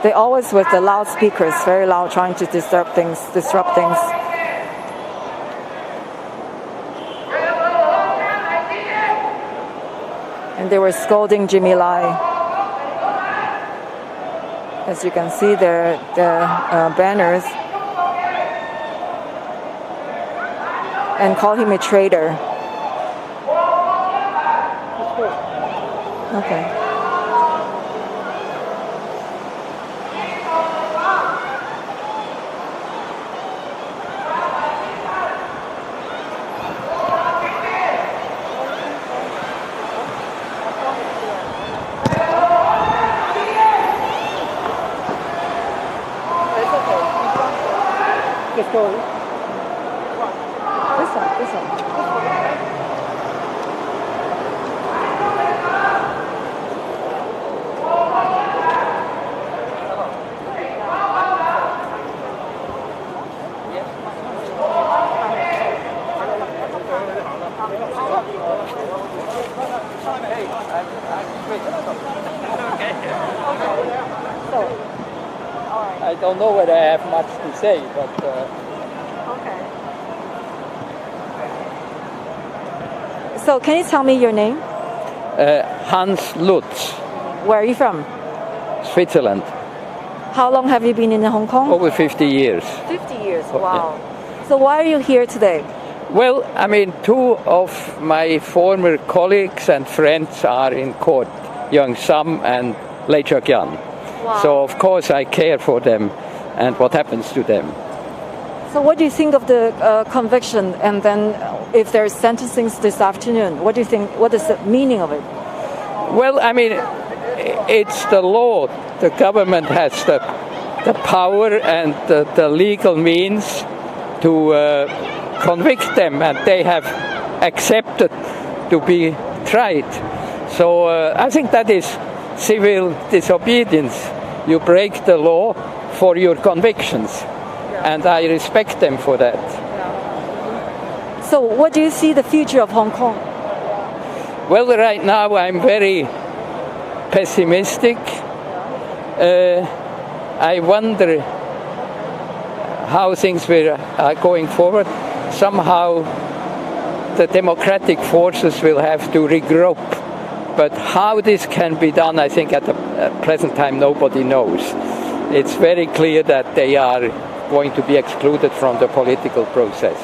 They always with the loudspeakers, very loud, trying to disrupt things. And they were scolding Jimmy Lai. As you can see, their banners, and call him a traitor. Okay. Just go in. This one. I don't know whether I have much to say, but... Okay. So, can you tell me your name? Hans Lutz, Where are you from? Switzerland. How long have you been in Hong Kong? Over 50 years. 50 years, Oh, wow. So why are you here today? Well, I mean, two of my former colleagues and friends are in court, Young Sam and Lei Chok-yan. Wow. So, of course, I care for them and what happens to them. So what do you think of the conviction, and then if there's sentencing this afternoon, what do you think, what is the meaning of it? Well, I mean, it's the law. The government has the power and the legal means to convict them, and they have accepted to be tried. So I think that is civil disobedience. You break the law for your convictions, and I respect them for that. So what do you see the future of Hong Kong? Well, right now I'm very pessimistic. I wonder how things are going forward. Somehow the democratic forces will have to regroup. But how this can be done, I think at the present time nobody knows. It's very clear that they are going to be excluded from the political process.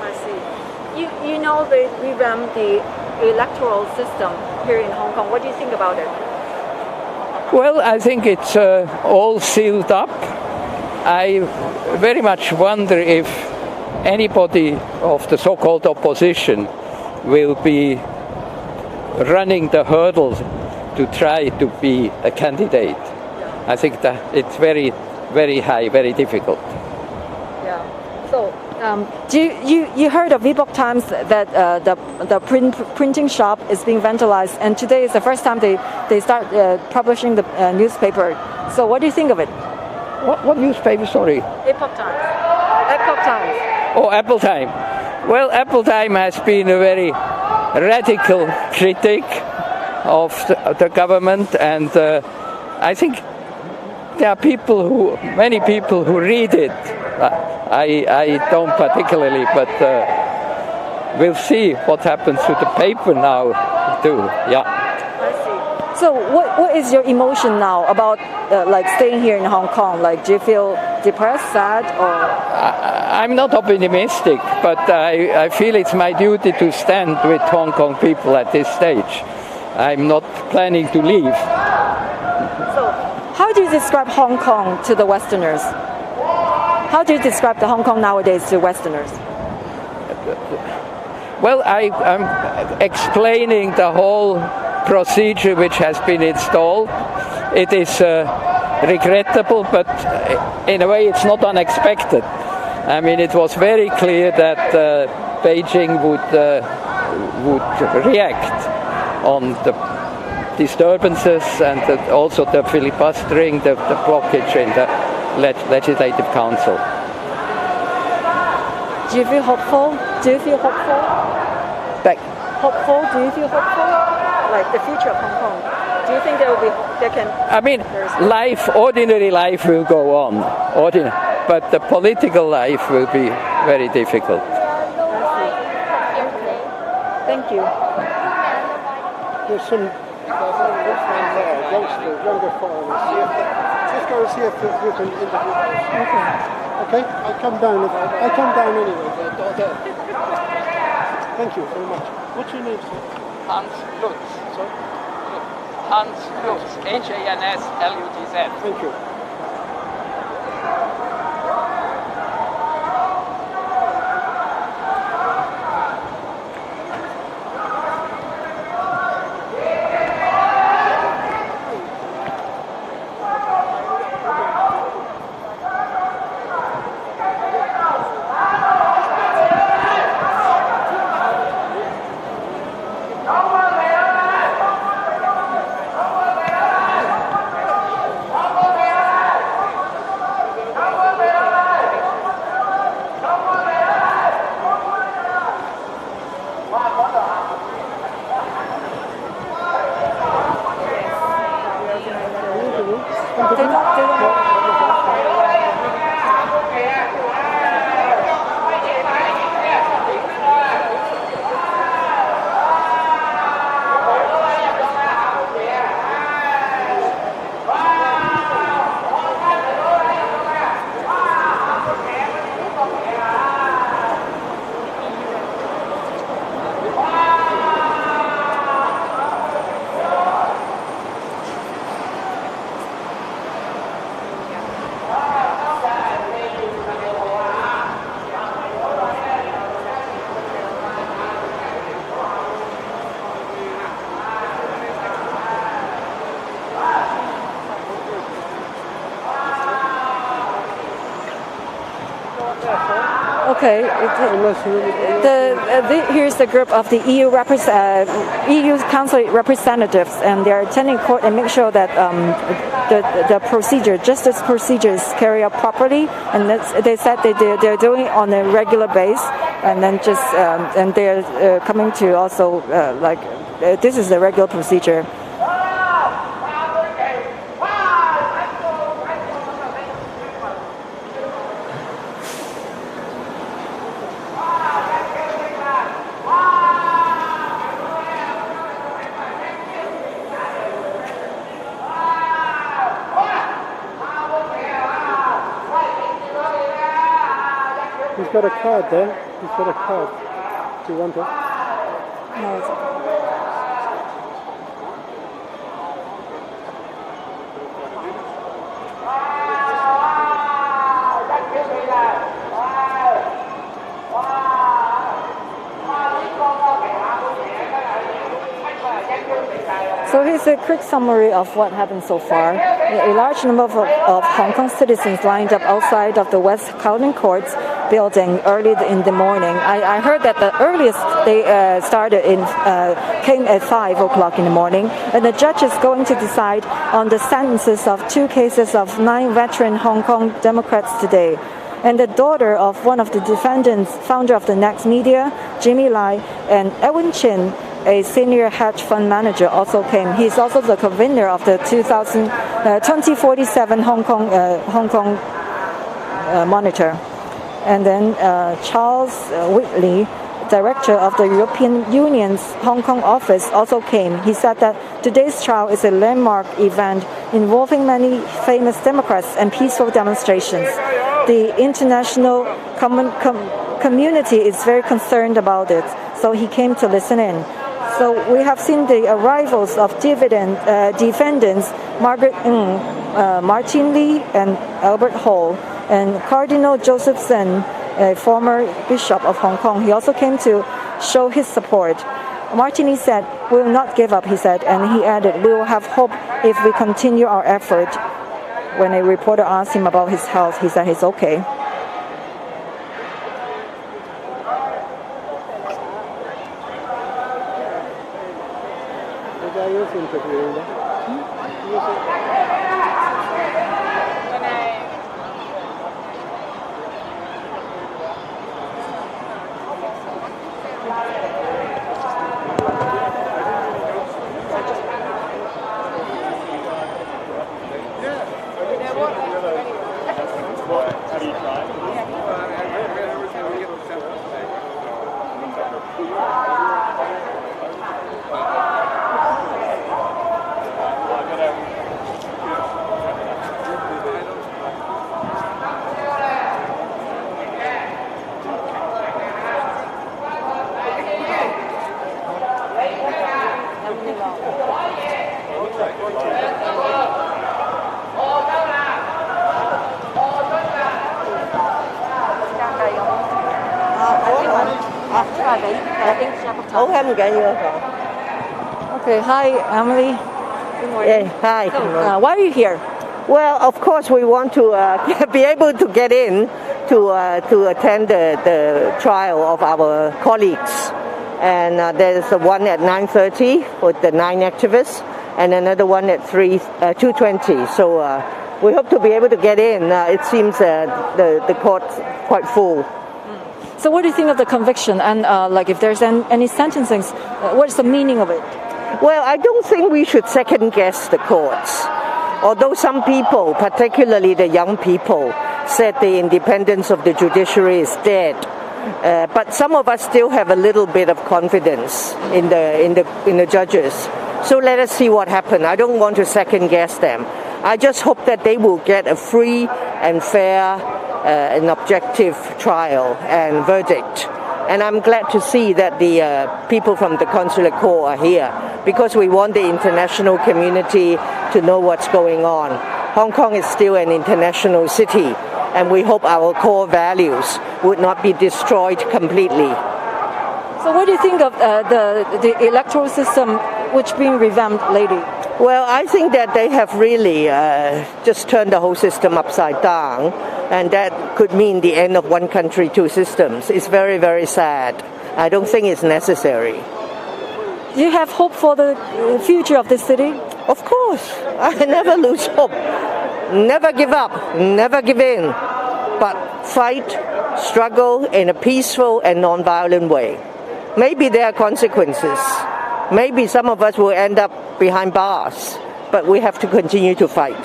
I see. You know they revamped the electoral system here in Hong Kong. What do you think about it? Well, I think it's all sealed up. I very much wonder if anybody of the so-called opposition will be running the hurdles to try to be a candidate. I think that it's very, very high, very difficult. Yeah. So, you heard of Epoch Times that the printing shop is being vandalized, and today is the first time they start publishing the newspaper. So, what do you think of it? What newspaper? Sorry. Epoch Times. Epoch Times. Oh, Apple Time. Well, Apple Time has been a very radical critic of the government, and I think there are many people who read it. I don't particularly, but we'll see what happens to the paper now too. Yeah. I see. So what is your emotion now about like staying here in Hong Kong? Like, do you feel depressed, sad, or? I'm not optimistic, but I feel it's my duty to stand with Hong Kong people at this stage. I'm not planning to leave. So, how do you describe Hong Kong to the Westerners? How do you describe the Hong Kong nowadays to Westerners? Well, I'm explaining the whole procedure which has been installed. It is regrettable, but in a way it's not unexpected. I mean, it was very clear that Beijing would react on the disturbances and also the filibustering, the blockage in the Legislative Council. Do you feel hopeful? Do you feel hopeful? Hopeful? Do you feel hopeful? Like the future of Hong Kong? Do you think there can? I mean, ordinary life will go on, but the political life will be very difficult. Thank you. There's some younger foreigners here. Just go and see if you can interview them. Okay? I'll come down anyway. Thank you very much. What's your name, sir? Hans Lutz. Sorry? Hans Lutz. Hanslutz. Thank you. Okay. Here's the group of the EU Council representatives, and they're attending court and make sure that the justice procedures carry out properly. And they said they're doing it on a regular basis, and then and they're coming to also this is the regular procedure. He's got a card there. He's got a card. Do you want it? No, it's okay. So here's a quick summary of what happened so far. A large number of Hong Kong citizens lined up outside of the West Kowloon Courts building early in the morning. I heard that the earliest they started came at 5 o'clock in the morning, and the judge is going to decide on the sentences of 2 cases of 9 veteran Hong Kong Democrats today. And the daughter of one of the defendants, founder of the Next Media, Jimmy Lai, and Edwin Chin, a senior hedge fund manager, also came. He's also the convener of the 2047 Hong Kong Monitor. And then Charles Whitley, director of the European Union's Hong Kong office, also came. He said that today's trial is a landmark event involving many famous Democrats and peaceful demonstrations. The international community is very concerned about it, so he came to listen in. So we have seen the arrivals of defendants Margaret Ng, Martin Lee, and Albert Hall, and Cardinal Joseph Zen, a former bishop of Hong Kong. He also came to show his support. Martin Lee said, "We will not give up," he said, and he added, "We will have hope if we continue our effort." When a reporter asked him about his health, he said he's okay. The guy is interviewing them. Okay, hi, Emily. Good morning. Hi. Why are you here? Well, of course, we want to be able to get in to attend the trial of our colleagues. And there's one at 9:30 for the 9 activists, and another one at 2:20. So we hope to be able to get in. It seems the court's quite full. So what do you think of the conviction? And if there's any sentencing, what's the meaning of it? Well, I don't think we should second guess the courts. Although some people, particularly the young people, said the independence of the judiciary is dead. But some of us still have a little bit of confidence in the judges. So let us see what happens. I don't want to second guess them. I just hope that they will get a free and fair and objective trial and verdict. And I'm glad to see that the people from the consular corps are here, because we want the international community to know what's going on. Hong Kong is still an international city, and we hope our core values would not be destroyed completely. So what do you think of the electoral system which being revamped lately? Well, I think that they have really just turned the whole system upside down. And that could mean the end of one country, two systems. It's very, very sad. I don't think it's necessary. Do you have hope for the future of this city? Of course. I never lose hope. Never give up. Never give in. But fight, struggle in a peaceful and non-violent way. Maybe there are consequences. Maybe some of us will end up behind bars. But we have to continue to fight.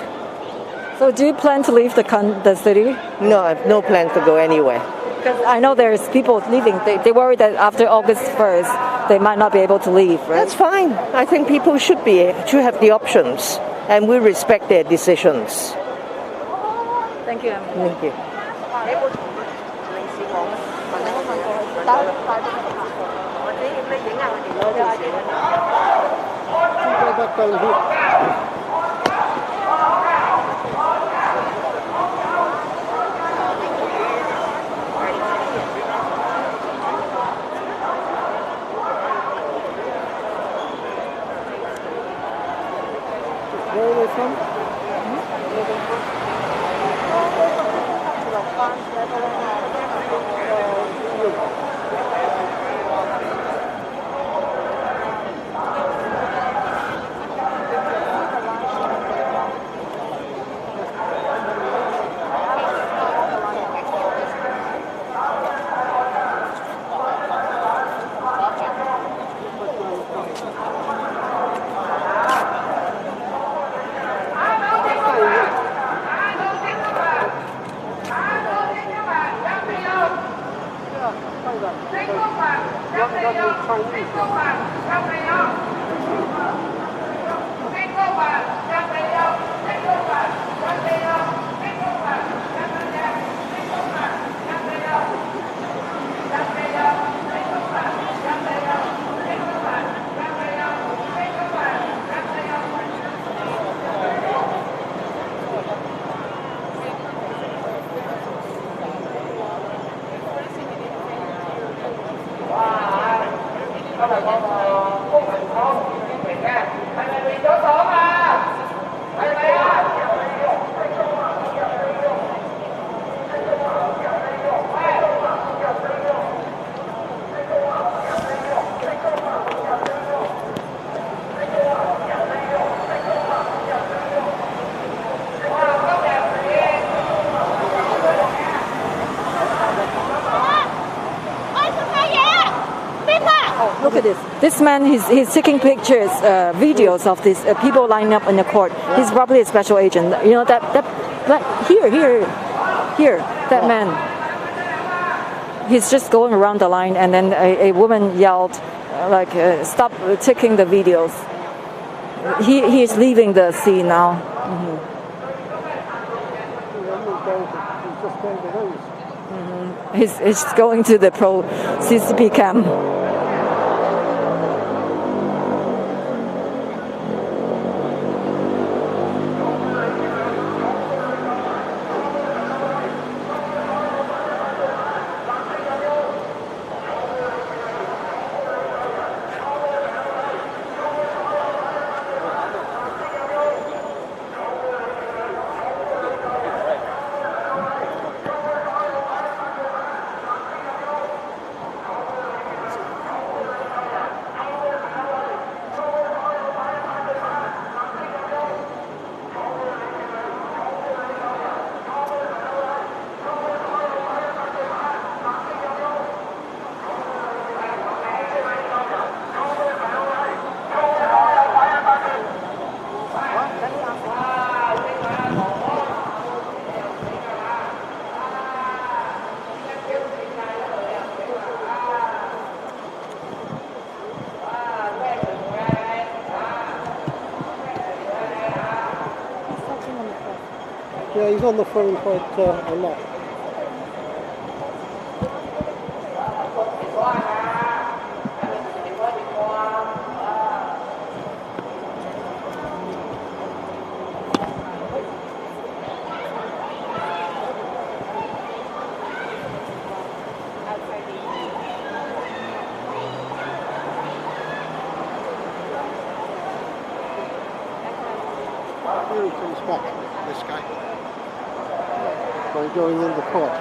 So do you plan to leave the city? No, I have no plan to go anywhere. Because I know there's people leaving. They worry that after August 1st, they might not be able to leave, right? That's fine. I think people should have the options. And we respect their decisions. Thank you. Thank you. Go back down here. Where are they from? Look at this. This man, he's taking pictures, videos of these people lining up in the court. He's probably a special agent. You know, that that man. He's just going around the line, and then a woman yelled, stop taking the videos. He is leaving the scene now. Mm-hmm. Mm-hmm. He's going to the pro CCP camp. Yeah, he's on the phone quite a lot. Here he comes back, this guy. by going into court.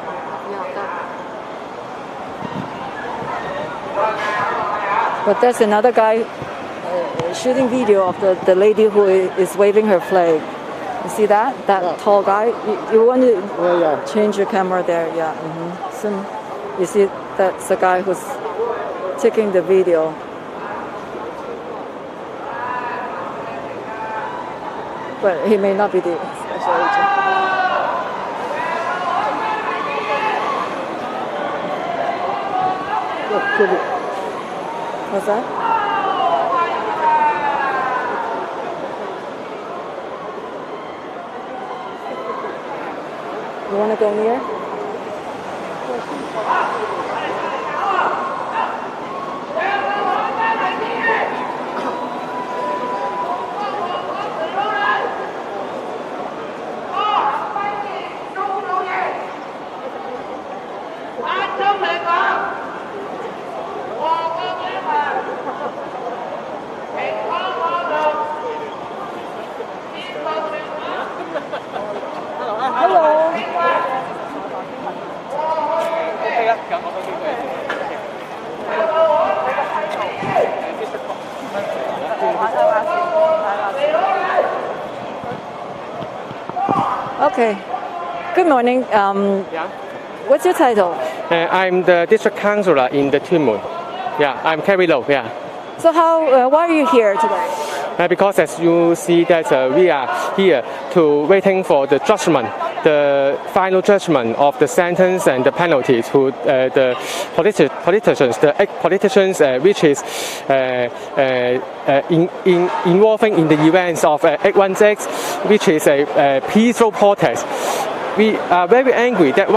But there's another guy shooting video of the lady who is waving her flag. You see that? That tall guy? You want to change your camera there? Yeah. So you see that's the guy who's taking the video. But he may not be the special agent. What's that? You want to go near? Okay. Good morning. What's your title? I'm the district councillor in the Tuen Mun. Yeah, I'm Kerry Low. Yeah. So why are you here today? Because as you see that we are here to waiting for the judgment, the final judgment of the sentence and the penalty to the politicians, the ex-politicians, which is involving in the events of 816, which is a peaceful protest. We are very angry that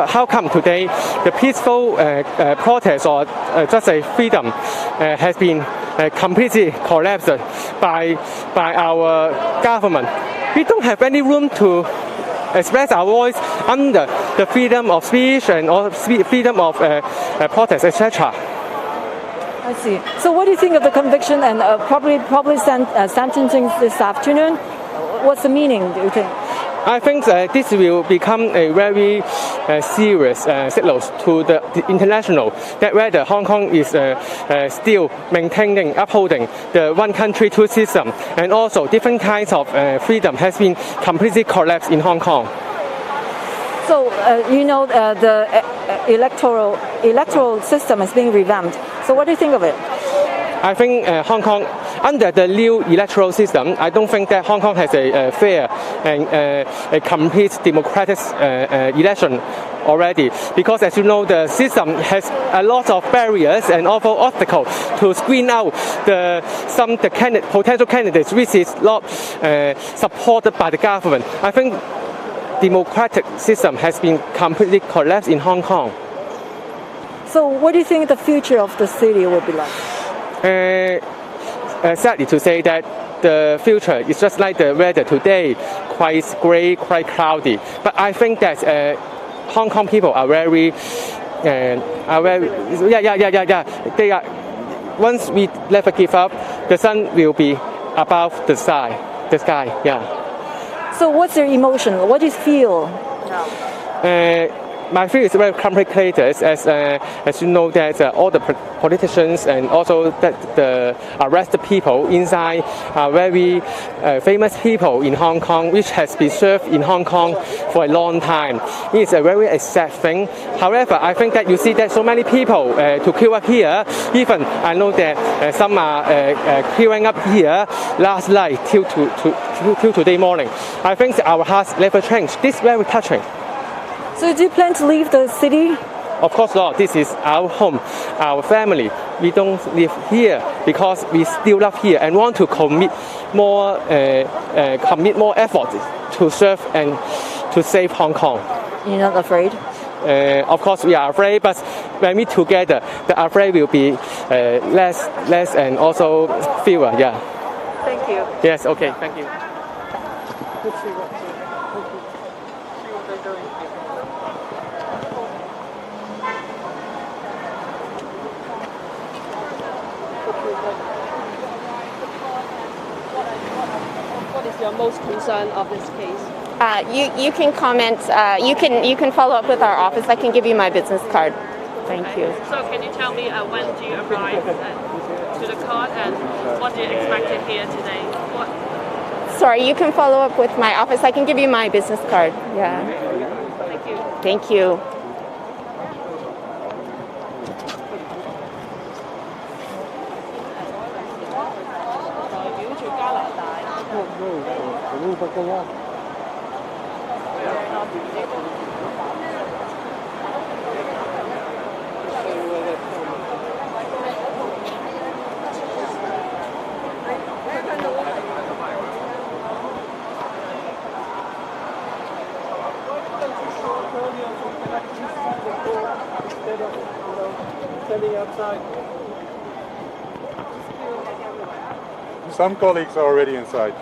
how come today the peaceful protest or just a freedom has been completely collapsed by our government. We don't have any room to express our voice under the freedom of speech and or freedom of protest, etc. I see. So what do you think of the conviction and probably sentencing this afternoon? What's the meaning, do you think? I think this will become a very serious signal to the international that whether Hong Kong is still upholding the one country, two system, and also different kinds of freedom has been completely collapsed in Hong Kong. So the electoral system is being revamped. So what do you think of it? I think Hong Kong, under the new electoral system, I don't think that Hong Kong has a fair and a complete democratic election already. Because as you know, the system has a lot of barriers and also obstacles to screen out the potential candidates which is not supported by the government. I think democratic system has been completely collapsed in Hong Kong. So what do you think the future of the city will be like? Sadly to say that the future is just like the weather today, quite grey, quite cloudy. But I think that Hong Kong people are very, They are. Once we never give up, the sun will be above the sky. Yeah. So what's your emotion? What do you feel now? My feel is very complicated, as you know that all the politicians and also that the arrested people inside are very famous people in Hong Kong, which has been served in Hong Kong for a long time. It's a very sad thing. However, I think that you see that so many people to queue up here. Even I know that some are queuing up here last night till today morning. I think our hearts never change. This is very touching. So do you plan to leave the city? Of course not. This is our home, our family. We don't live here because we still love here and want to commit more effort to serve and to save Hong Kong. You're not afraid? Of course we are afraid, but when we together, the afraid will be less and also fewer. Yeah. Thank you. Yes. Okay. Thank you. What is your most concern of this case? You can comment. You can follow up with our office. I can give you my business card. Thank you. So can you tell me when do you arrive to the court and what do you expect to hear today? Sorry, you can follow up with my office. I can give you my business card. Yeah. Thank you. Thank you. Some colleagues are already inside.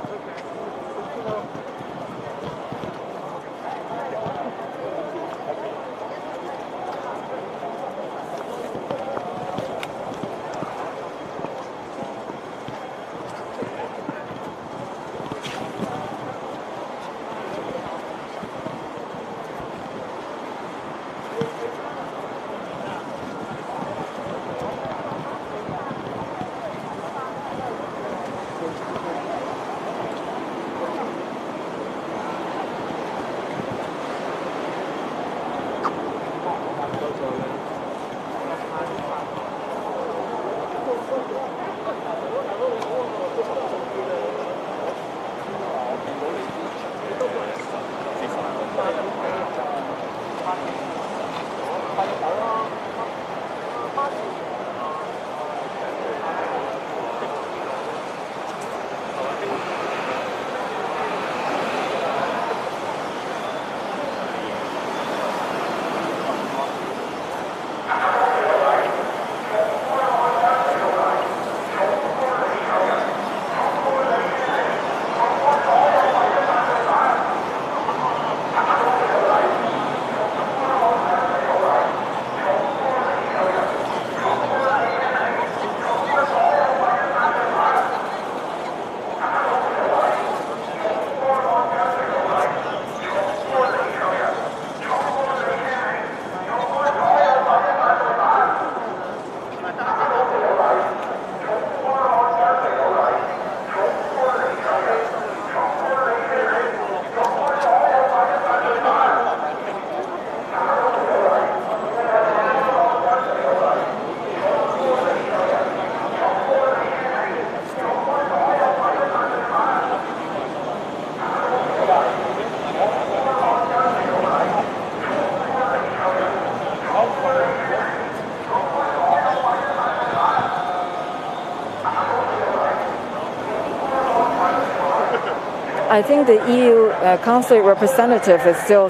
I think the EU consulate representative is still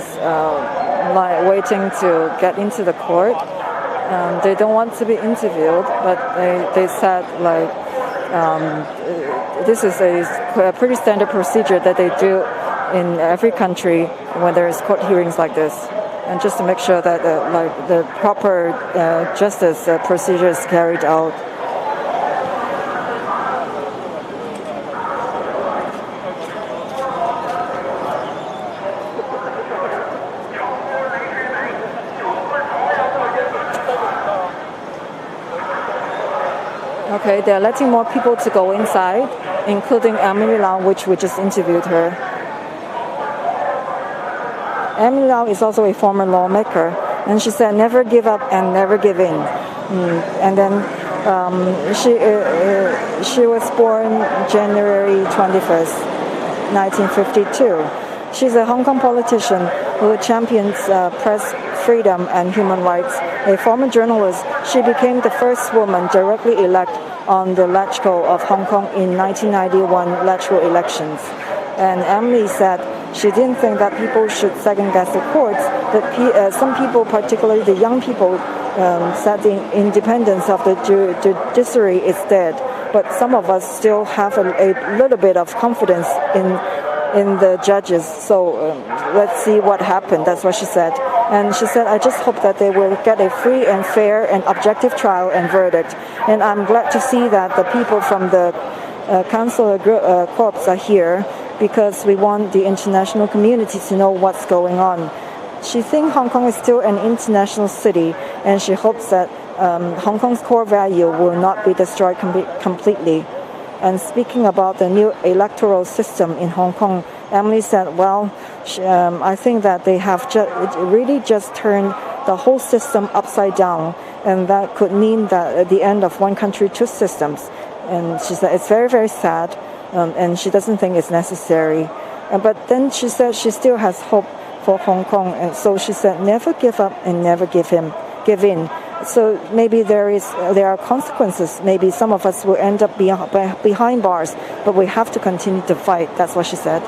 waiting to get into the court. They don't want to be interviewed, but they said this is a pretty standard procedure that they do in every country when there is court hearings like this, and just to make sure that the proper justice procedure is carried out. Okay, they're letting more people to go inside, including Emily Lau, which we just interviewed her. Emily Lau is also a former lawmaker, and she said, "Never give up and never give in." And then she was born January 21st, 1952. She's a Hong Kong politician who champions press freedom and human rights. A former journalist, she became the first woman directly elected on the electoral of Hong Kong in 1991 electoral elections. And Emily said she didn't think that people should second-guess the courts, but some people, particularly the young people, said the independence of the judiciary is dead. But some of us still have a little bit of confidence in the judges. So let's see what happened. That's what she said. And she said, "I just hope that they will get a free and fair and objective trial and verdict. And I'm glad to see that the people from the consular corps are here. because we want the international community to know what's going on. She thinks Hong Kong is still an international city, and she hopes that Hong Kong's core value will not be destroyed completely. And speaking about the new electoral system in Hong Kong, Emily said, well, I think that they have really just turned the whole system upside down, and that could mean that at the end of one country, two systems. And she said it's very, very sad, and she doesn't think it's necessary. But then she said she still has hope for Hong Kong, and so she said never give up and never give in. So maybe there are consequences. Maybe some of us will end up behind bars, but we have to continue to fight. That's what she said.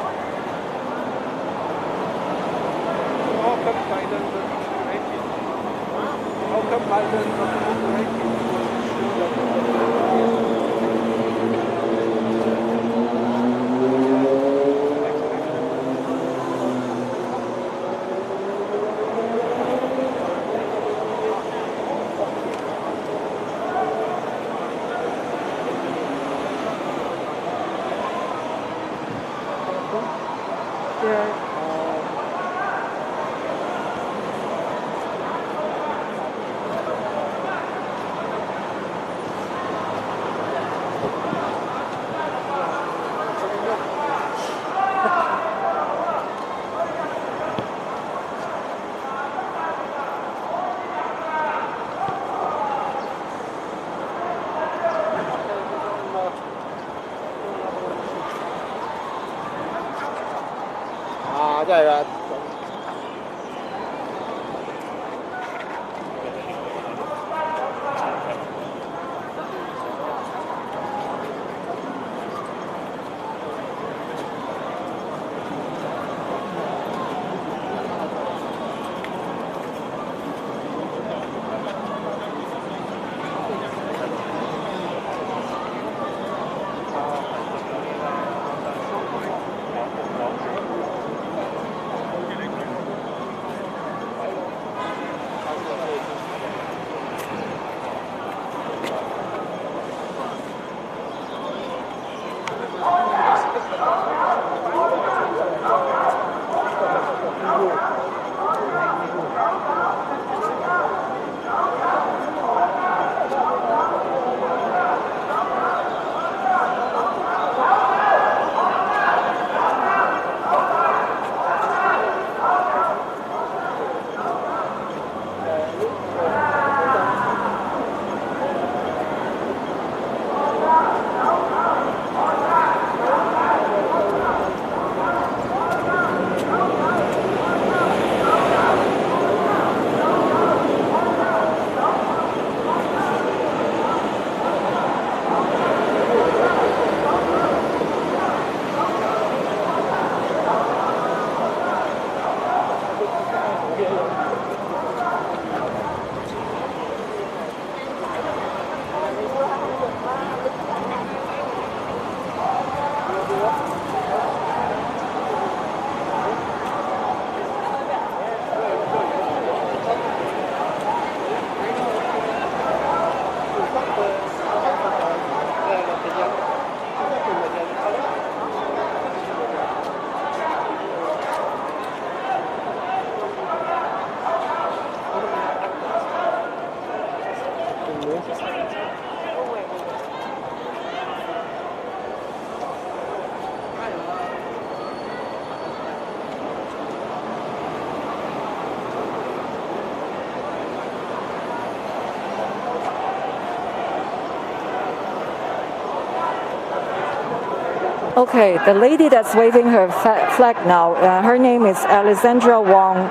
Okay, the lady that's waving her flag now, her name is Alessandra Wong,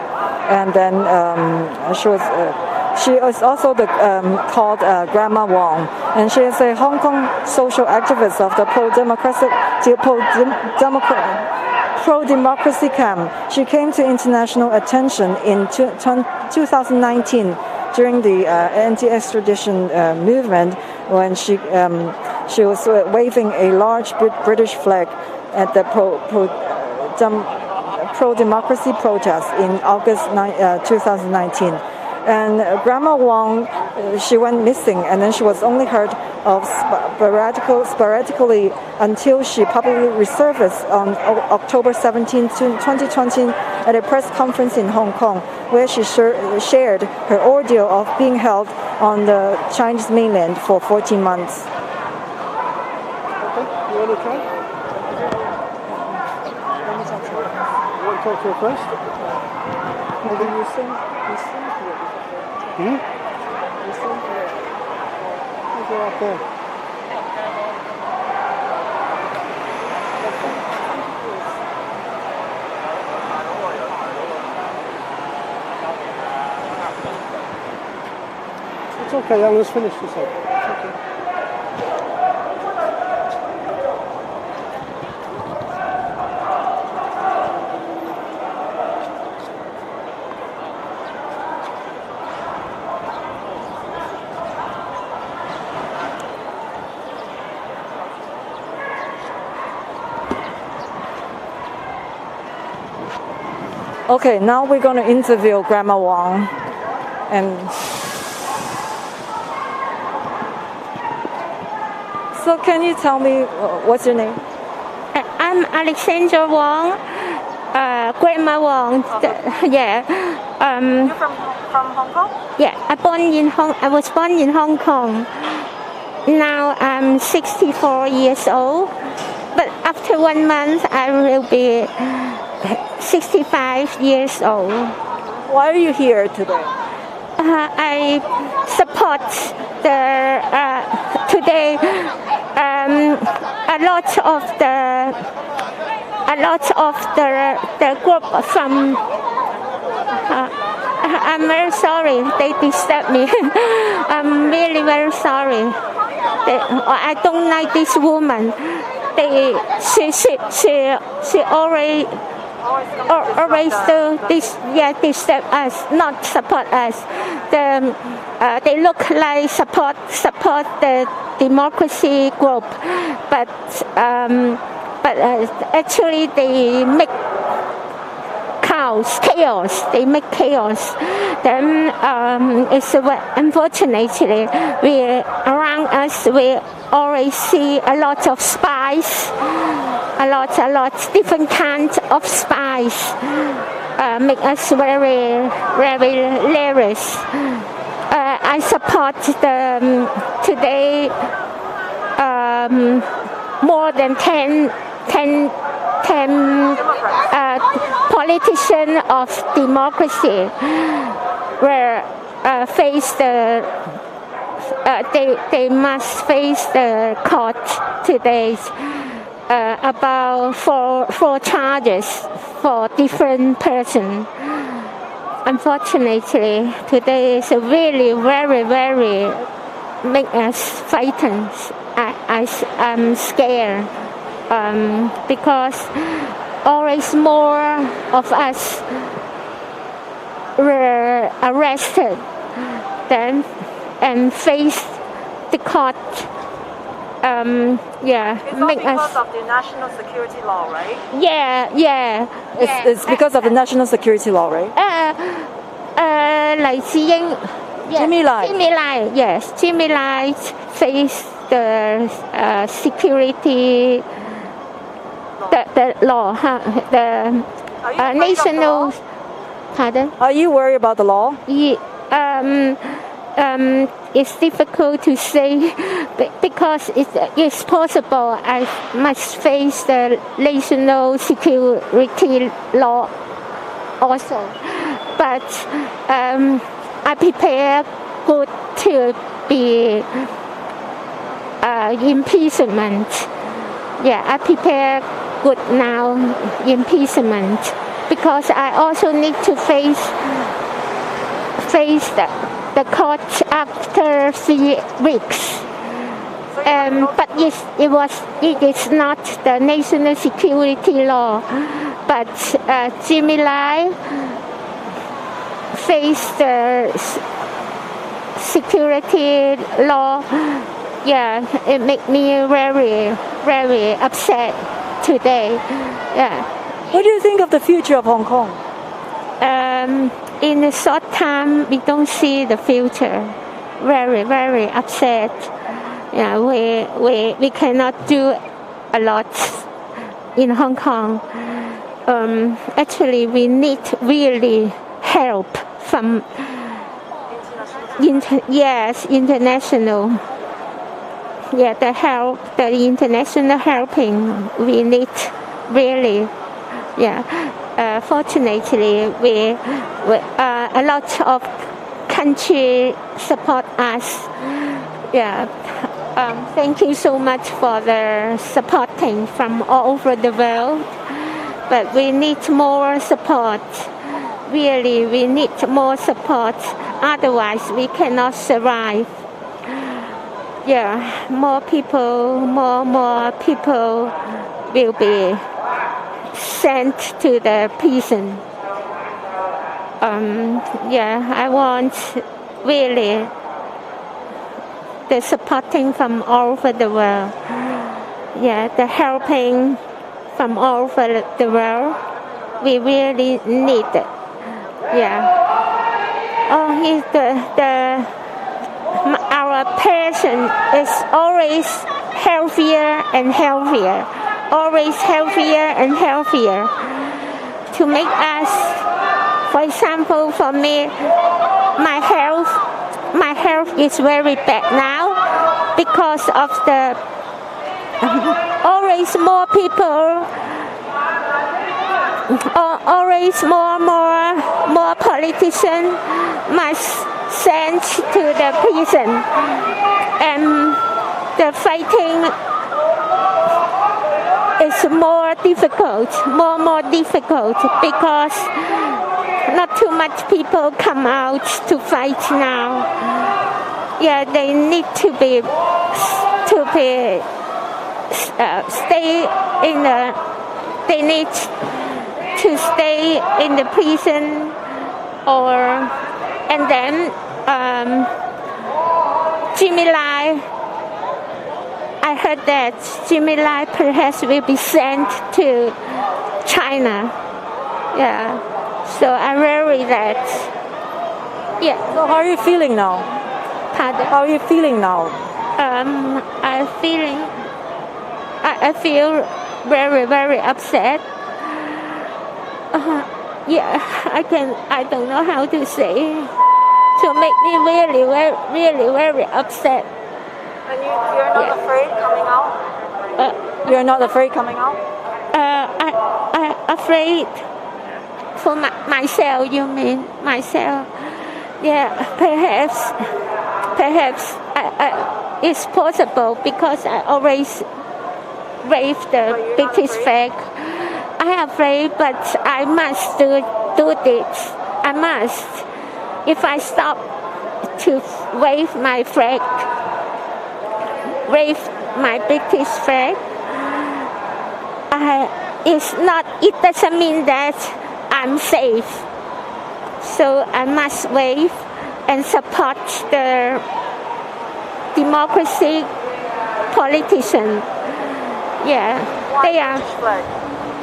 and then she is also called Grandma Wong, and she is a Hong Kong social activist of the pro-democracy camp. She came to international attention in 2019 during the anti-extradition movement, when she was waving a large British flag at the pro-democracy protest in August 2019. And Grandma Wong, she went missing, and then she was only heard of sporadically until she publicly resurfaced on October 17, 2020 at a press conference in Hong Kong, where she shared her ordeal of being held on the Chinese mainland for 14 months. Okay, you want to try? You want to talk to her first? Maybe you sing to it. You sing to it. Go up there. It's okay, Alan's finished this up. It's okay. Okay, now we're going to interview Grandma Wong. And so can you tell me what's your name? I'm Alessandra Wong, Grandma Wong. Yeah. You're from Hong Kong? Yeah, I was born in Hong Kong. Now I'm 64 years old, but after 1 month I will be 65 years old. Why are you here today? I support today a lot of the group from. I'm very sorry they disturbed me. I'm really very sorry. I don't like this woman. She always do this, disturb us, not support us. They look like support the democracy group, but actually they make chaos. They make chaos. Then it's unfortunately around us we always see a lot of spies. A lot, different kinds of spies make us very, very hilarious. I support today more than 10 politicians of democracy were they must face the court today. About four charges for different persons. Unfortunately, today is really very, very make us frightened. I'm scared because always more of us were arrested and faced the court. It's all because of the national security law, right? Yeah. It's because of the national security law, right? Like Jimmy Lai, yes. Jimmy Lai faced the security, the law, the national. Pardon? Are you worried about the law? It's difficult to say because it's possible I must face the national security law also. But I prepare good to be imprisonment. Yeah, I prepare good now imprisonment because I also need to face the court after 3 weeks. But it is not the national security law. But Jimmy Lai faced the security law. Yeah, it made me very, very upset today. Yeah. What do you think of the future of Hong Kong? in the short time, we don't see the future. Very, very upset. Yeah, we cannot do a lot in Hong Kong. Actually, we need really help from international. Yeah, the international helping we need really. Yeah, fortunately, a lot of country support us. Yeah, thank you so much for the supporting from all over the world. But we need more support. Really, we need more support. Otherwise, we cannot survive. Yeah, more people will be sent to the prison. I want really the supporting from all over the world. Yeah, the helping from all over the world. We really need it. Yeah. Our patient is always healthier and healthier. Always healthier and healthier. To make us, for example, for me, my health is very bad now because of the always more people, always more politicians must sent to the prison, and the fighting is more difficult because not too much people come out to fight now. Yeah, they need to stay in the prison, and then Jimmy Lai, I heard that Jimmy Lai perhaps will be sent to China. Yeah, so I worry that. Yeah. So how are you feeling now? Pardon? How are you feeling now? I feel very, very upset. I don't know how to say. To make me really, really, very upset. And you're not afraid coming out? You're not afraid coming out? I afraid for myself. You mean myself? Yeah, perhaps it's possible because I always wave the British flag. I am afraid, but I must do this. I must. If I stop to wave my flag, wave my British flag, it doesn't mean that I'm safe. So I must wave and support the democracy politician. Yeah, they are.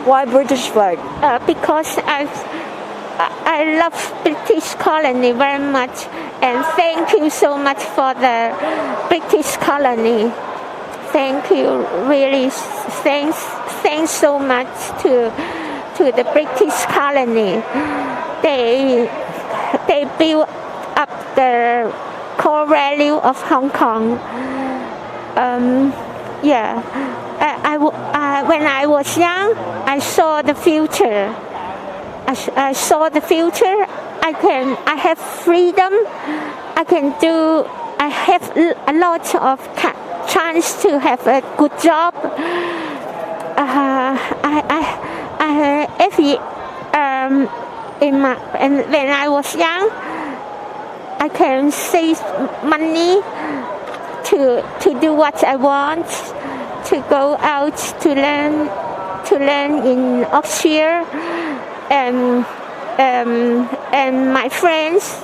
Why British flag? Because I love British colony very much, and thank you so much for the British colony. Thank you, really. Thanks so much to the British colony. They built up the core value of Hong Kong. When I was young, I saw the future. I saw the future. I have freedom. I have a lot of chance to have a good job. When I was young, I can save money to do what I want, to go out to learn in Austria, and my friends,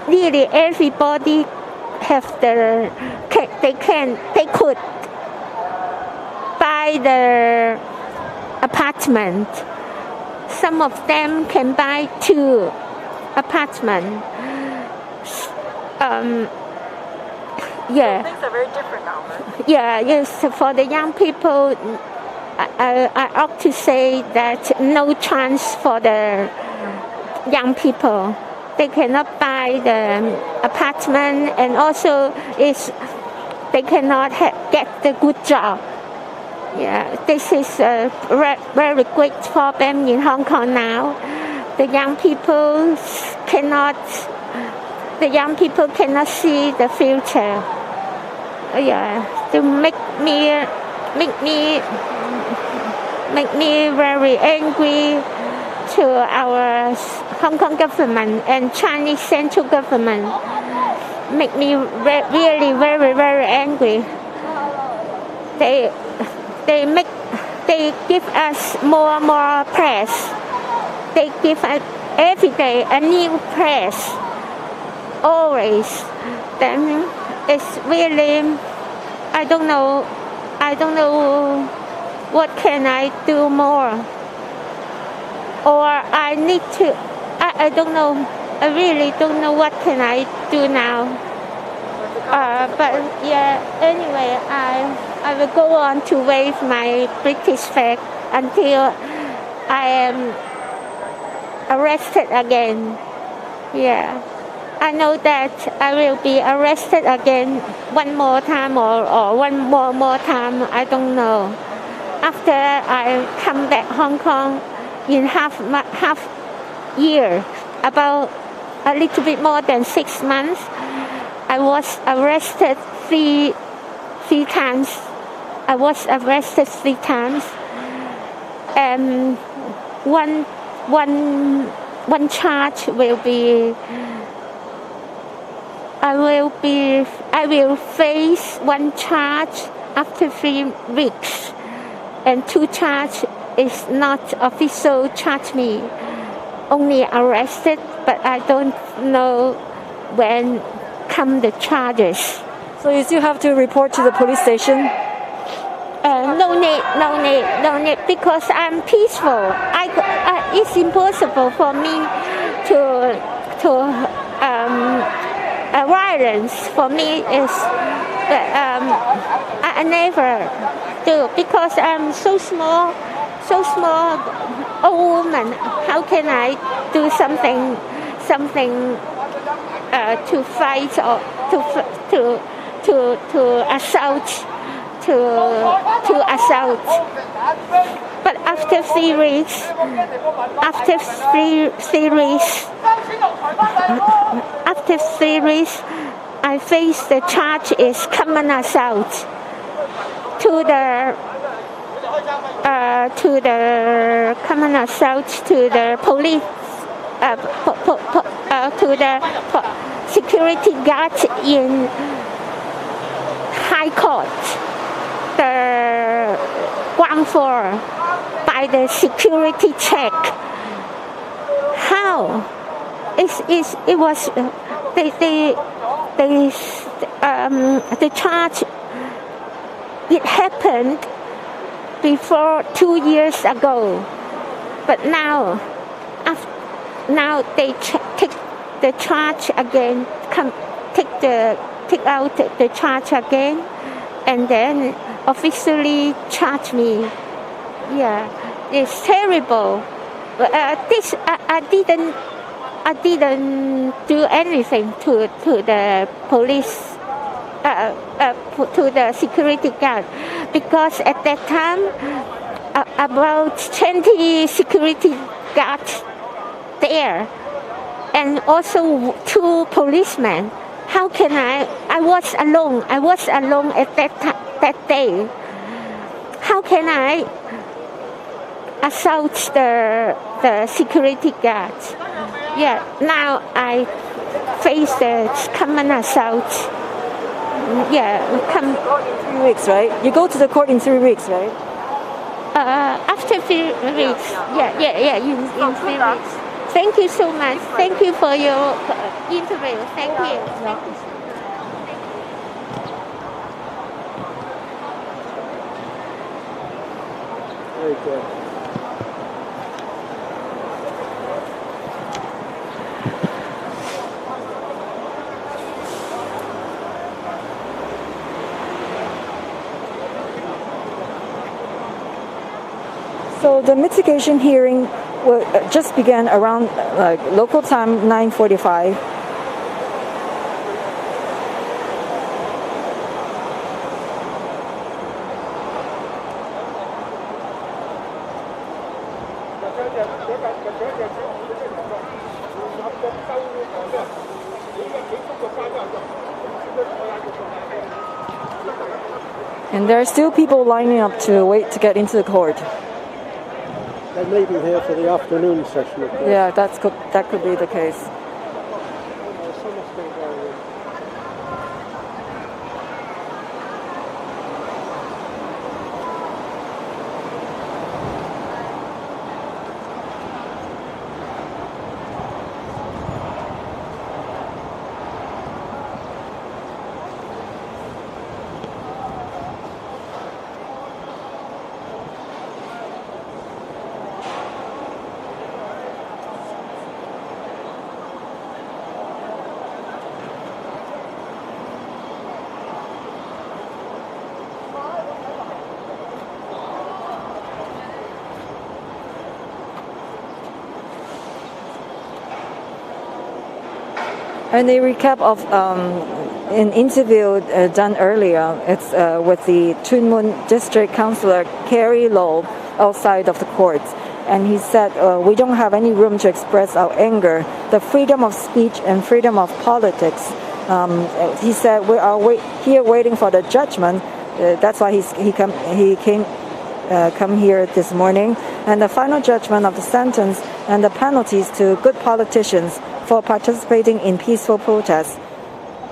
really everybody they could buy the apartment. Some of them can buy two apartment. Yeah. Things are very different now, right? Yeah, yes. For the young people, I ought to say that no chance for the young people. They cannot buy the apartment, and also they cannot get the good job. Yeah, this is a very great problem in Hong Kong now. The young people cannot see the future. Yeah, to make me very angry to our Hong Kong government and Chinese central government. Make me really very, very angry. They give us more press. They give us every day a new press. Always. Then it's really, I don't know what can I do more. Or I need to, I don't know, I really don't know what can I do now. But yeah, anyway, I will go on to wave my British flag until I am arrested again. Yeah. I know that I will be arrested again one more time or one more time, I don't know. After I come back Hong Kong in half year, about a little bit more than 6 months, I was arrested three times. I was arrested 3 times, and one charge will be. I will face 1 charge after 3 weeks, and 2 charge is not official charge me, only arrested, but I don't know when come the charges. So you still have to report to the police station? No need, because I'm peaceful. It's impossible for me to violence for me is I never do, because I'm so small old woman. How can I do something to fight or to assault But after 3 weeks, I face the charge is common assault to the common assault to the police to the security guard in High Court, the ground floor, by the security check. How? It was the charge. It happened before 2 years ago, but now they take the charge again. Take out the charge again, and then officially charge me. Yeah, it's terrible. This I didn't do anything to the police, to the security guard, because at that time about 20 security guards there, and also 2 policemen. How can I was alone. I was alone at that day. How can I assault the security guards? Yeah, now I face the common assault. Yeah, come. In 3 weeks, right? You go to the court in 3 weeks, right? After 3 weeks. Yeah. In 3 weeks. Thank you so much. Thank you for your interview. Thank you. Very good. So the mitigation hearing just began around local time 9:45. And there are still people lining up to wait to get into the court. They may be here for the afternoon session. Of course. Yeah, that could be the case. And a recap of an interview done earlier. It's with the Tuen Mun District Councillor Kerry Low outside of the court. And he said, we don't have any room to express our anger. The freedom of speech and freedom of politics. He said, we are here waiting for the judgment. That's why he came here this morning. And the final judgment of the sentence and the penalties to good politicians for participating in peaceful protests.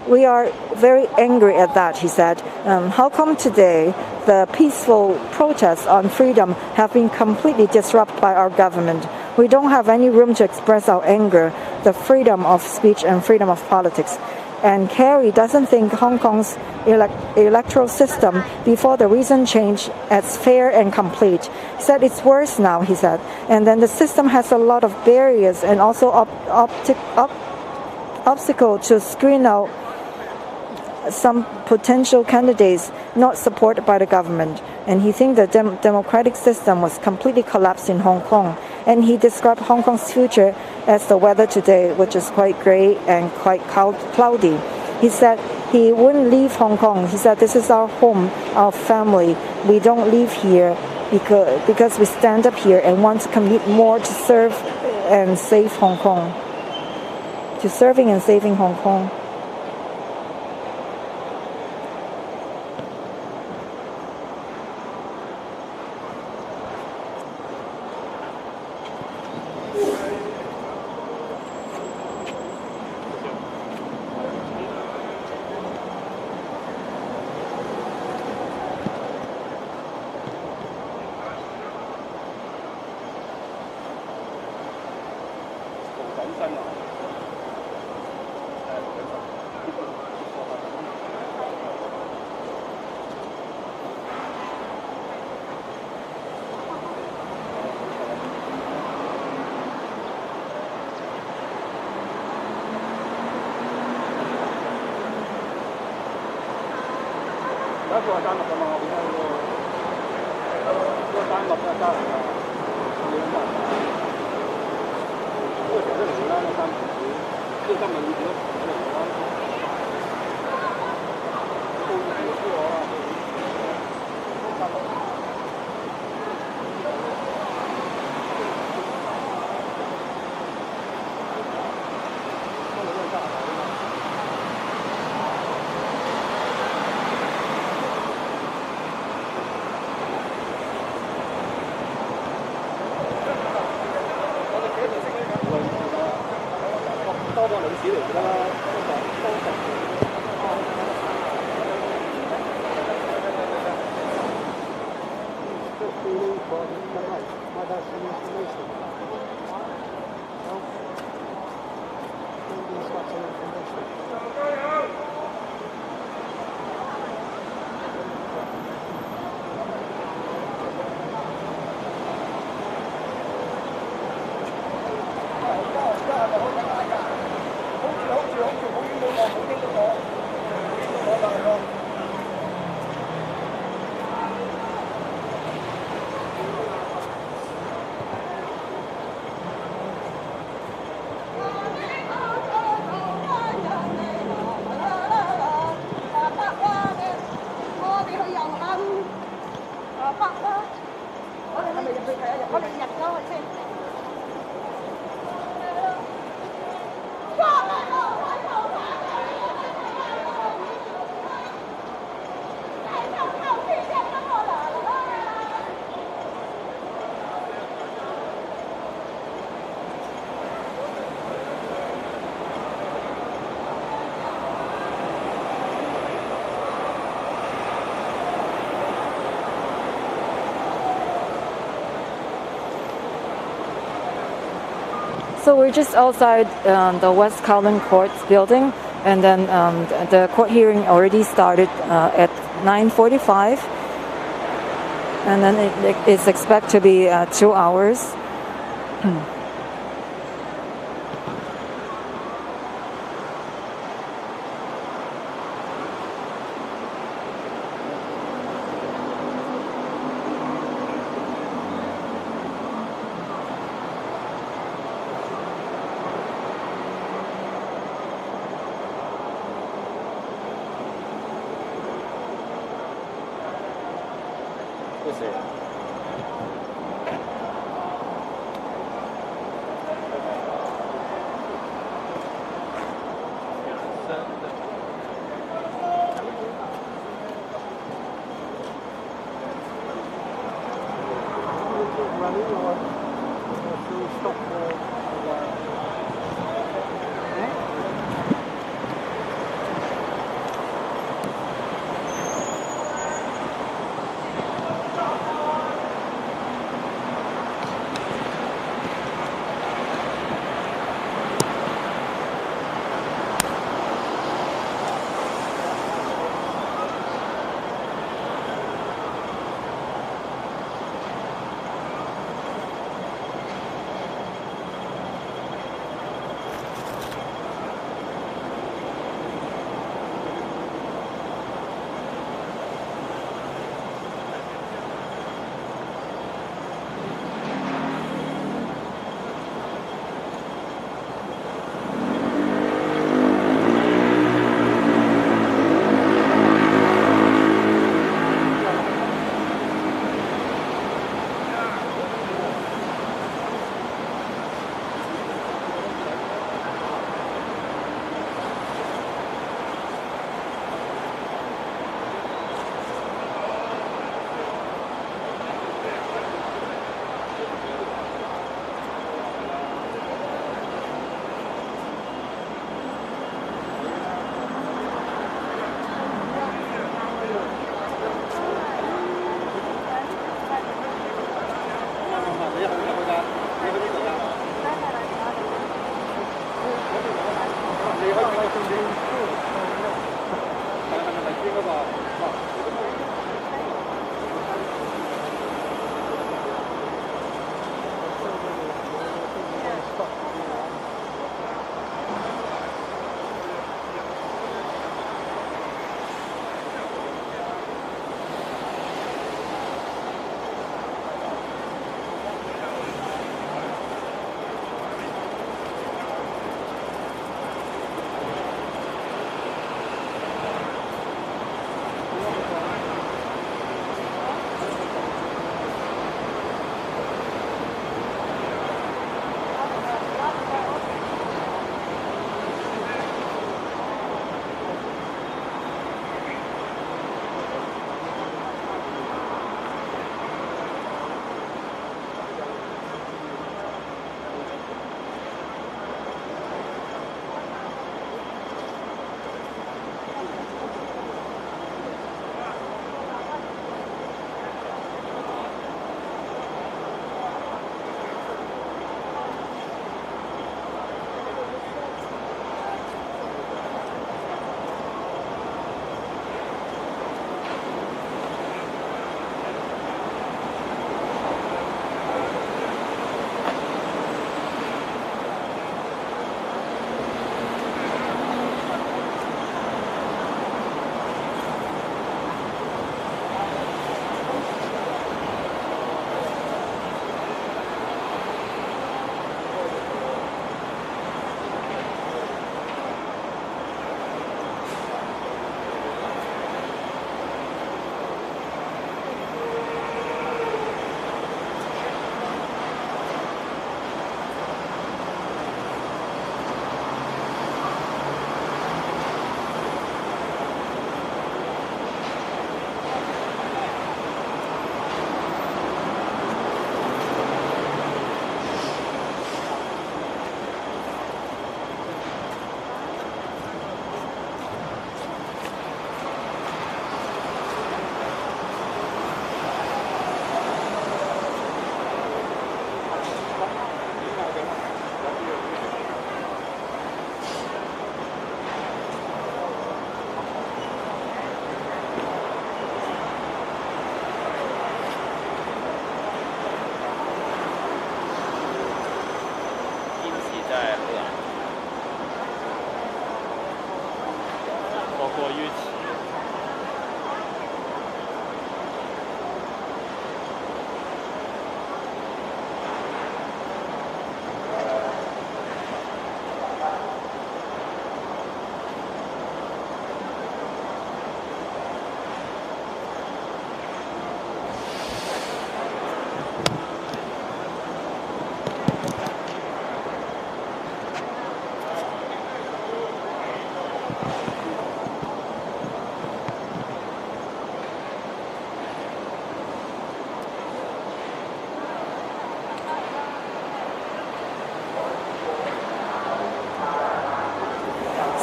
We are very angry at that, he said. How come today the peaceful protests on freedom have been completely disrupted by our government? We don't have any room to express our anger, the freedom of speech and freedom of politics. And Kerry doesn't think Hong Kong's electoral system before the recent change as fair and complete. He said it's worse now, he said. And then the system has a lot of barriers and also obstacle to screen out some potential candidates not supported by the government. And he thinks the democratic system was completely collapsed in Hong Kong. And he described Hong Kong's future as the weather today, which is quite grey and quite cloudy. He said he wouldn't leave Hong Kong. He said this is our home, our family. We don't leave here because we stand up here and want to commit more to serve and save Hong Kong. To serving and saving Hong Kong. So we're just outside the West Kowloon Court building, and then the court hearing already started at 9:45, and then it's expected to be 2 hours.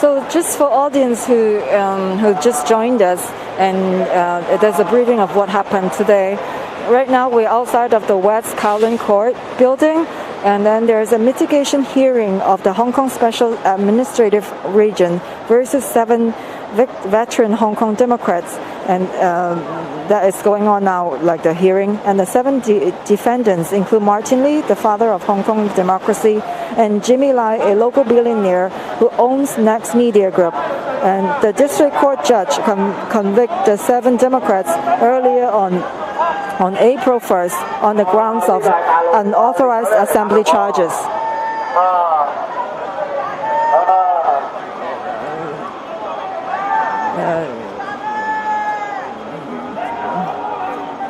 So just for audience who just joined us, and there's a briefing of what happened today. Right now we're outside of the West Kowloon Court building, and then there's a mitigation hearing of the Hong Kong Special Administrative Region versus 7 veteran Hong Kong Democrats, and that is going on now, like the hearing. And the 7 defendants include Martin Lee, the father of Hong Kong democracy, and Jimmy Lai, a local billionaire who owns Next Media Group. And the district court judge convicted the 7 Democrats earlier on April 1st on the grounds of unauthorized assembly charges.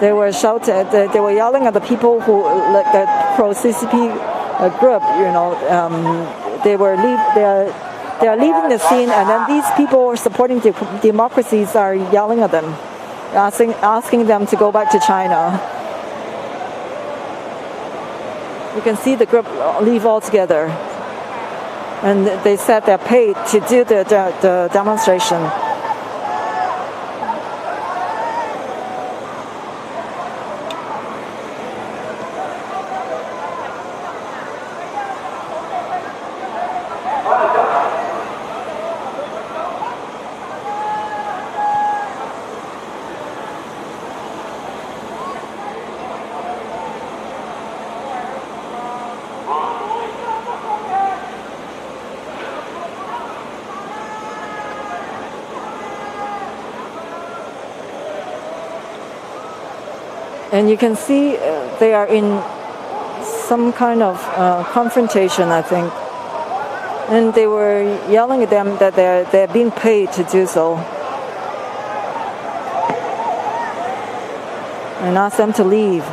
They were shouting, they were yelling at the people who, like the pro-CCP group, they are leaving the scene, and then these people supporting democracies are yelling at them, asking them to go back to China. You can see the group leave altogether, and they said they're paid to do the demonstration. And you can see they are in some kind of confrontation, I think. And they were yelling at them that they're being paid to do so. And asked them to leave.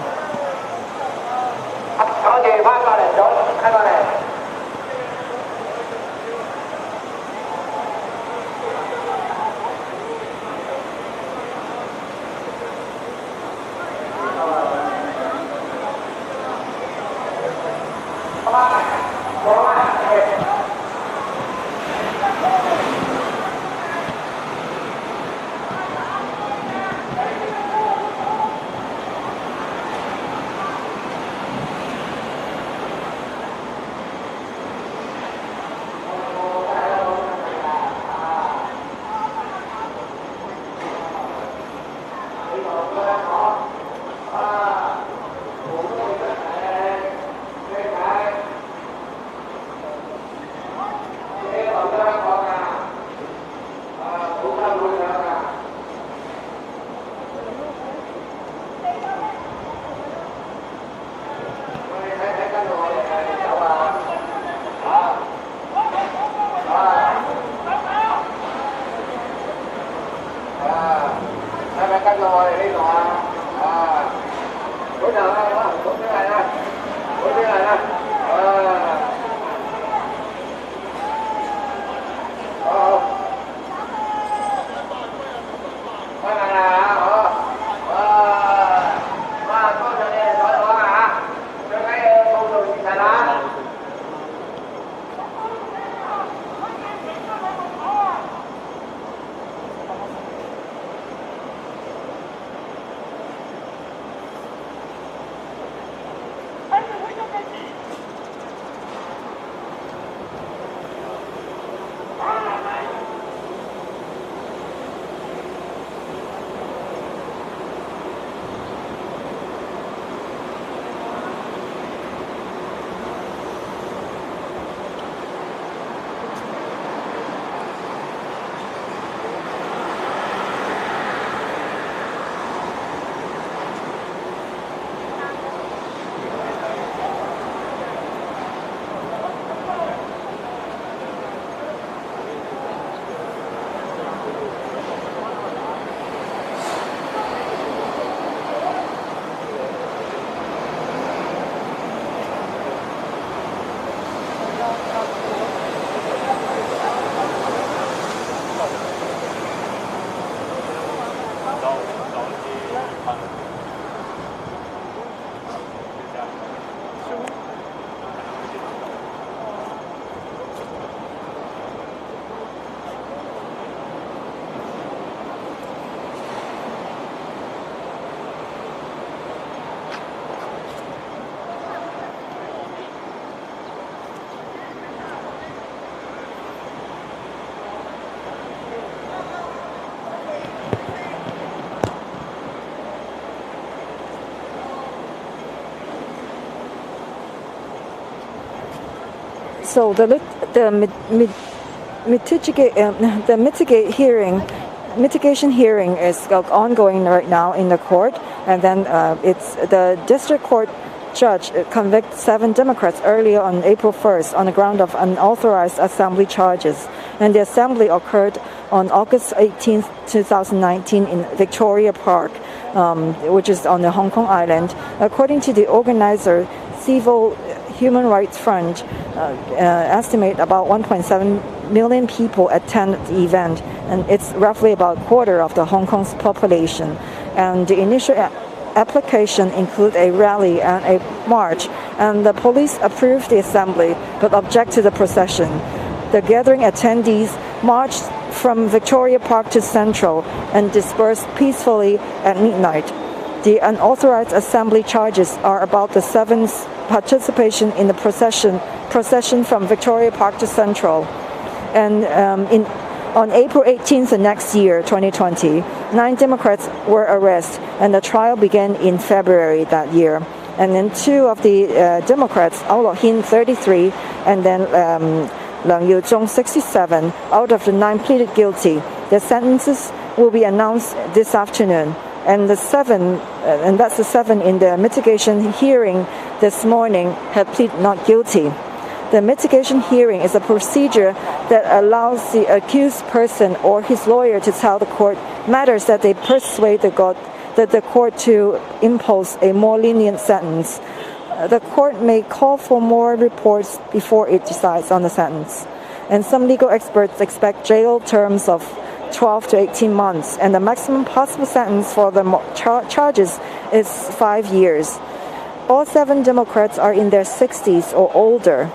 So the mitigation hearing is ongoing right now in the court, and then it's the district court judge convicted 7 Democrats earlier on April 1st on the ground of unauthorized assembly charges. And the assembly occurred on August 18, 2019 in Victoria Park, which is on the Hong Kong island. According to the organizer, Civil Human Rights Front estimate about 1.7 million people attended the event, and it's roughly about a quarter of the Hong Kong's population. And the initial application include a rally and a march, and the police approved the assembly but object to the procession. The gathering attendees marched from Victoria Park to Central and dispersed peacefully at midnight. The unauthorized assembly charges are about the 7's participation in the procession from Victoria Park to Central. And on April 18th of next year, 2020, 9 Democrats were arrested, and the trial began in February that year. And then 2 of the Democrats, Au Lok-hin, 33, and then Lang Yu-zhong, 67, out of the 9 pleaded guilty. Their sentences will be announced this afternoon. And that's the 7 in the mitigation hearing this morning had pleaded not guilty. The mitigation hearing is a procedure that allows the accused person or his lawyer to tell the court matters that they persuade the court to impose a more lenient sentence. The court may call for more reports before it decides on the sentence. And some legal experts expect jail terms of 12 to 18 months, and the maximum possible sentence for the charges is 5 years. All 7 Democrats are in their 60s or older.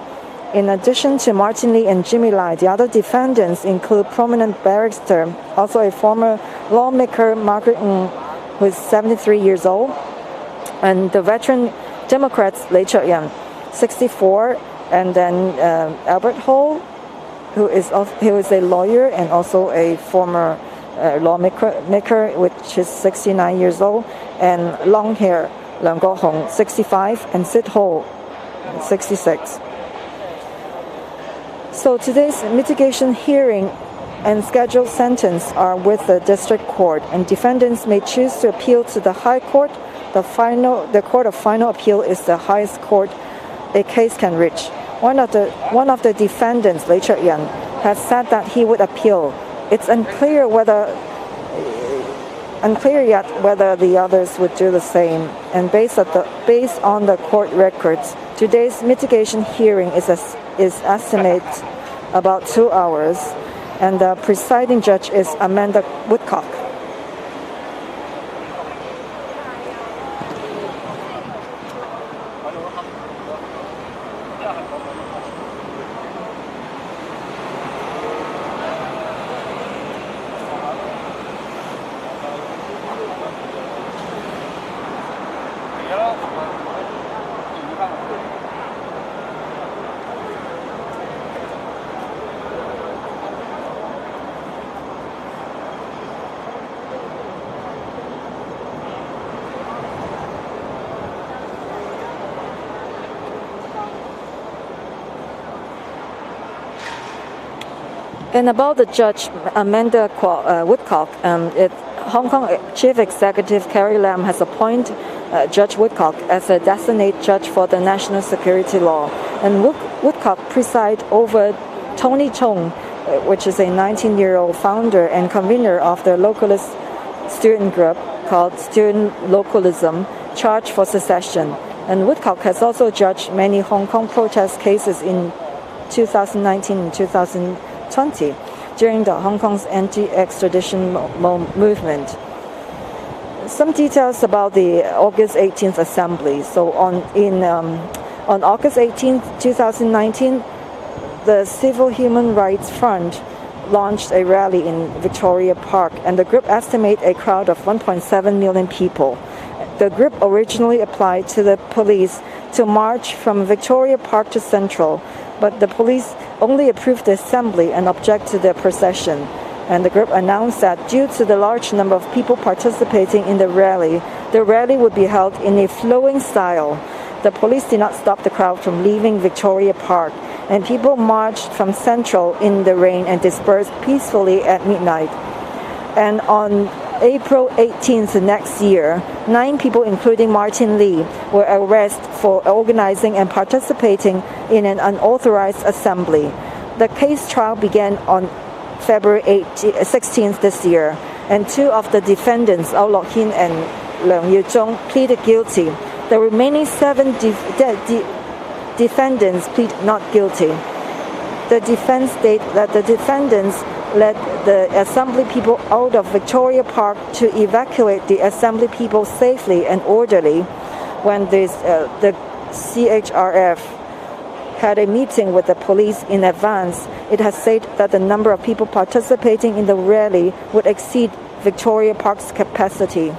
In addition to Martin Lee and Jimmy Lai, the other defendants include prominent barrister, also a former lawmaker, Margaret Ng, who is 73 years old, and the veteran Democrats, Lei Che-yan, 64, and then Albert Ho, who is a lawyer and also a former lawmaker, which is 69 years old, and long hair, Leung Ko-hong, 65, and Sid Ho, 66. So today's mitigation hearing and scheduled sentence are with the district court, and defendants may choose to appeal to the High Court. The court of final appeal is the highest court a case can reach. One of the defendants, Lei Che-yan, has said that he would appeal. It's unclear yet whether the others would do the same. And based on the court records, today's mitigation hearing is estimated about 2 hours, and the presiding judge is Amanda Woodcock. And about the judge, Amanda Woodcock, Hong Kong Chief Executive Carrie Lam has appointed Judge Woodcock as a designated judge for the national security law. And Woodcock presides over Tony Chung, which is a 19-year-old founder and convener of the localist student group called Student Localism, charged for secession. And Woodcock has also judged many Hong Kong protest cases in 2019 and 2020 during the Hong Kong's anti-extradition movement. Some details about the August 18th assembly. So on August 18th, 2019, the Civil Human Rights Front launched a rally in Victoria Park, and the group estimates a crowd of 1.7 million people. The group originally applied to the police to march from Victoria Park to Central, but the police only approved the assembly and object to the procession. And the group announced that due to the large number of people participating in the rally would be held in a flowing style. The police did not stop the crowd from leaving Victoria Park, and people marched from Central in the rain and dispersed peacefully at midnight. And on April 18th next year, 9 people, including Martin Lee, were arrested for organizing and participating in an unauthorized assembly. The case trial began on February 16th this year, and 2 of the defendants, Au Lok Hin and Leung Yu-zhong, pleaded guilty. The remaining 7 defendants plead not guilty. The defense stated that the defendants led the assembly people out of Victoria Park to evacuate the assembly people safely and orderly. When the CHRF had a meeting with the police in advance, it has said that the number of people participating in the rally would exceed Victoria Park's capacity.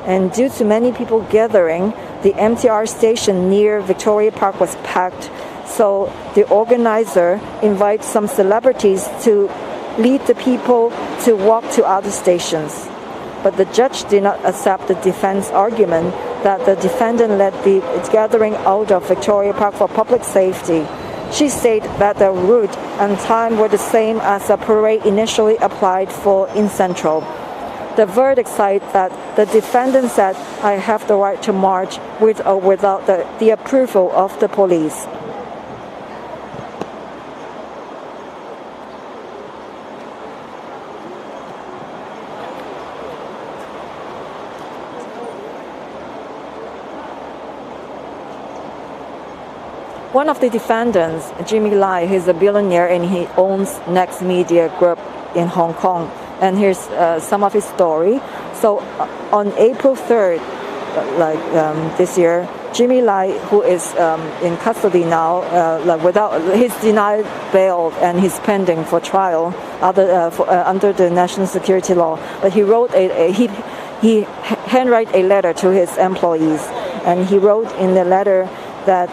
And due to many people gathering, the MTR station near Victoria Park was packed. So the organizer invited some celebrities to lead the people to walk to other stations. But the judge did not accept the defense argument that the defendant led the gathering out of Victoria Park for public safety. She stated that the route and time were the same as the parade initially applied for in Central. The verdict cited that the defendant said, "I have the right to march with or without the approval of the police." One of the defendants, Jimmy Lai, he's a billionaire and he owns Next Media Group in Hong Kong. And here's some of his story. So on April 3rd, this year, Jimmy Lai, who is in custody now, he's denied bail and he's pending for trial under the national security law. But he wrote he handwrote a letter to his employees, and he wrote in the letter that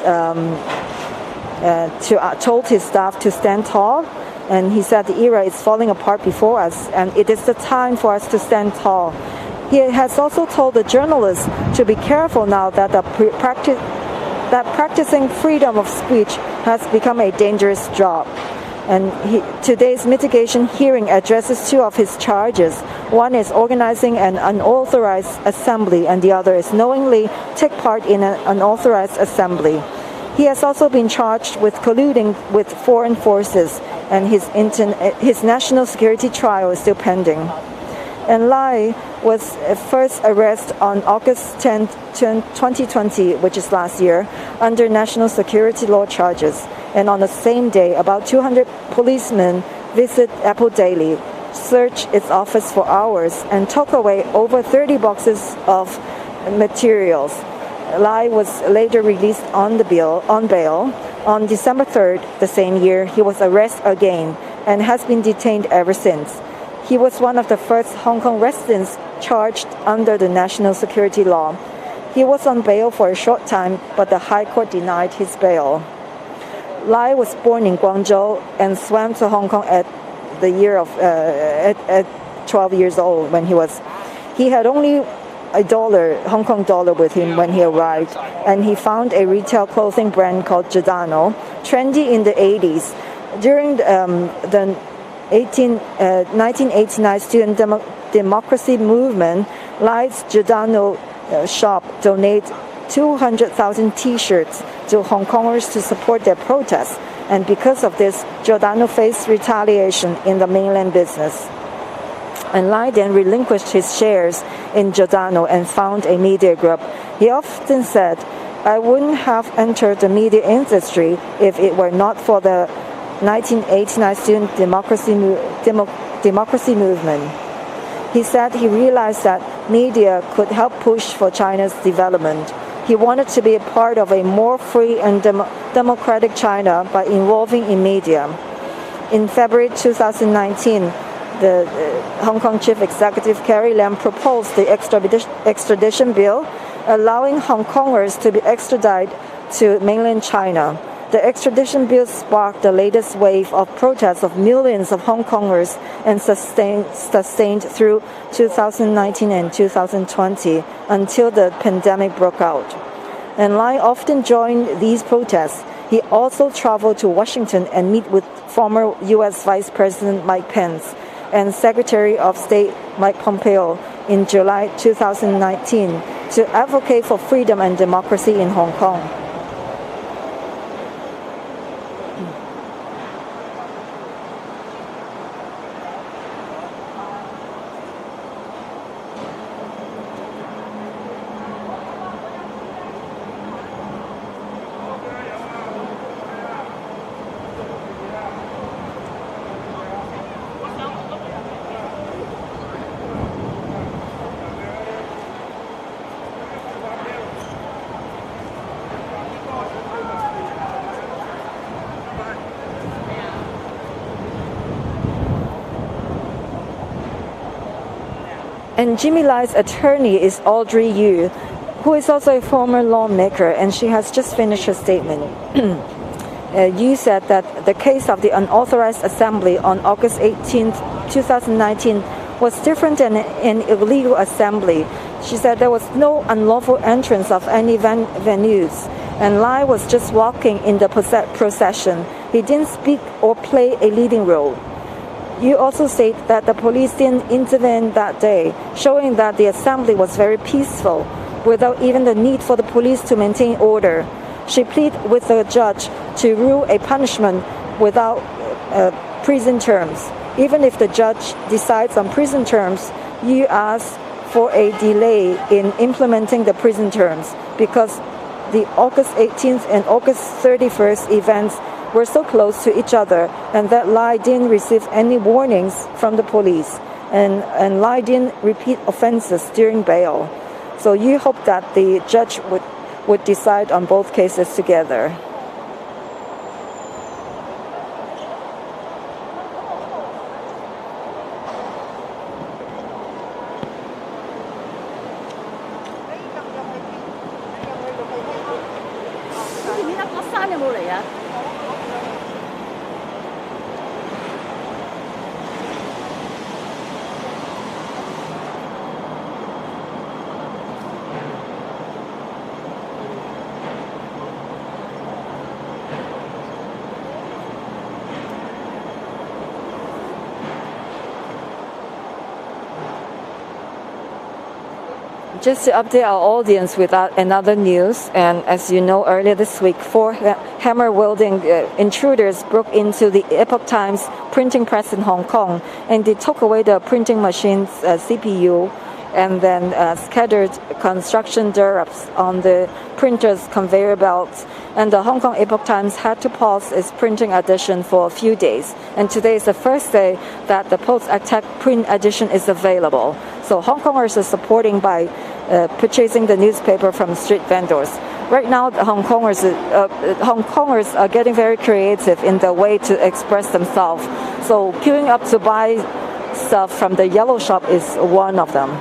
told his staff to stand tall. And he said the era is falling apart before us, and it is the time for us to stand tall. He has also told the journalists to be careful now that practicing freedom of speech has become a dangerous job. And today's mitigation hearing addresses 2 of his charges. One is organizing an unauthorized assembly, and the other is knowingly take part in an unauthorized assembly. He has also been charged with colluding with foreign forces, and his national security trial is still pending. And Lai was first arrested on August 10, 2020, which is last year, under national security law charges. And on the same day, about 200 policemen visit Apple Daily, searched its office for hours, and took away over 30 boxes of materials. Lai was later released on bail. On December 3rd, the same year, he was arrested again and has been detained ever since. He was one of the first Hong Kong residents charged under the national security law. He was on bail for a short time, but the High Court denied his bail. Lai was born in Guangzhou and swam to Hong Kong at 12 years old when he had only Hong Kong dollar with him when he arrived, and he found a retail clothing brand called Giordano, trendy in the 80s. During the 1989 student democracy movement, Lai's Giordano shop donated 200,000 T-shirts to Hong Kongers to support their protests, and because of this, Giordano faced retaliation in the mainland business. And Lai then relinquished his shares in Giordano and found a media group. He often said, "I wouldn't have entered the media industry if it were not for the 1989 student democracy movement." He said he realized that media could help push for China's development. He wanted to be a part of a more free and democratic China by involving in media. In February 2019, the Hong Kong Chief Executive Carrie Lam proposed the extradition bill, allowing Hong Kongers to be extradited to mainland China. The extradition bill sparked the latest wave of protests of millions of Hong Kongers and sustained through 2019 and 2020 until the pandemic broke out. And Lai often joined these protests. He also traveled to Washington and met with former U.S. Vice President Mike Pence and Secretary of State Mike Pompeo in July 2019 to advocate for freedom and democracy in Hong Kong. And Jimmy Lai's attorney is Audrey Yu, who is also a former lawmaker, and she has just finished her statement. Yu said that the case of the unauthorized assembly on August 18, 2019 was different than an illegal assembly. She said there was no unlawful entrance of any venues, and Lai was just walking in the procession. He didn't speak or play a leading role. You also state that the police didn't intervene that day, showing that the assembly was very peaceful, without even the need for the police to maintain order. She pleaded with the judge to rule a punishment without prison terms. Even if the judge decides on prison terms, you ask for a delay in implementing the prison terms because the August 18th and August 31st events were so close to each other, and that Lai didn't receive any warnings from the police, and Lai didn't repeat offenses during bail. So you hope that the judge would decide on both cases together. Just to update our audience with another news, and as you know, earlier this week, 4 hammer-wielding intruders broke into the Epoch Times printing press in Hong Kong, and they took away the printing machine's CPU and then scattered construction debris on the printer's conveyor belts. And the Hong Kong Epoch Times had to pause its printing edition for a few days. And today is the first day that the post-attack print edition is available. So Hong Kongers are supporting by purchasing the newspaper from street vendors. Right now, the Hong Kongers are getting very creative in the way to express themselves. So queuing up to buy stuff from the yellow shop is one of them.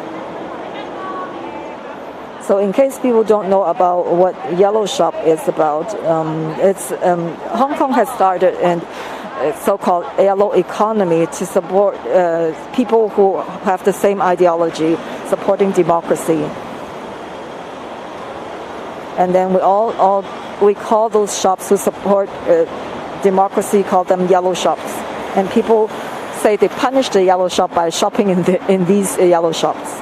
So in case people don't know about what Yellow Shop is about, Hong Kong has started a so-called yellow economy to support people who have the same ideology, supporting democracy. And then we call those shops who support democracy, call them yellow shops. And people say they punish the yellow shop by shopping in these yellow shops.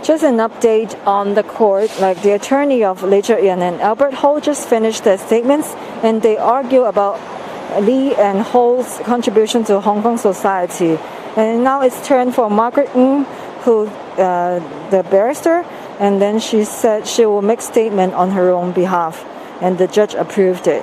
Just an update on the court, like the attorney of Lee Zhe-yan and Albert Ho just finished their statements, and they argue about Lee and Ho's contribution to Hong Kong society. And now it's turn for Margaret Ng, who the barrister, and then she said she will make statement on her own behalf, and the judge approved it.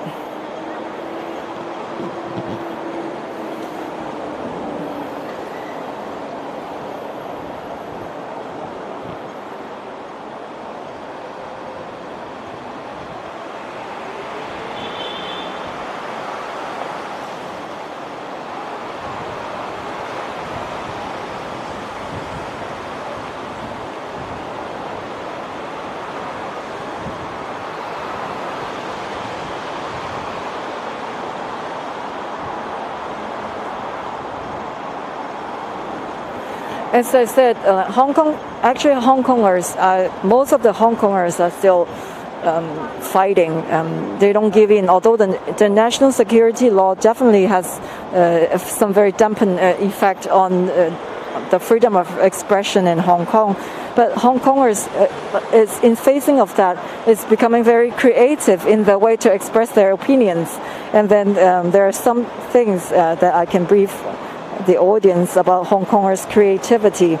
As I said, Hong Kongers, most of the Hong Kongers are still fighting. They don't give in, although the national security law definitely has some very dampened effect on the freedom of expression in Hong Kong. But Hong Kongers, is in facing of that, is becoming very creative in the way to express their opinions. And then there are some things that I can brief the audience about Hong Kongers' creativity.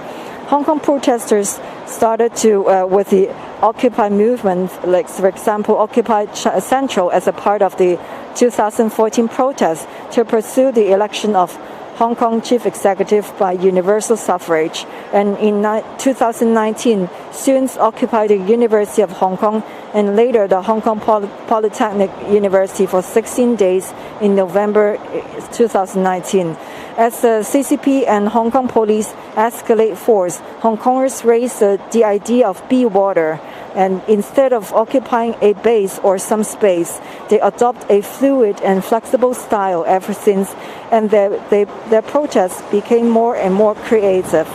Hong Kong protesters started to, with the Occupy movement, like for example, Occupy Central as a part of the 2014 protest to pursue the election of Hong Kong chief executive by universal suffrage. And in 2019, students occupied the University of Hong Kong and later the Hong Kong Polytechnic University for 16 days in November 2019. As the CCP and Hong Kong police escalate force, Hong Kongers raised the idea of be water, and instead of occupying a base or some space, they adopt a fluid and flexible style ever since, and their protests became more and more creative.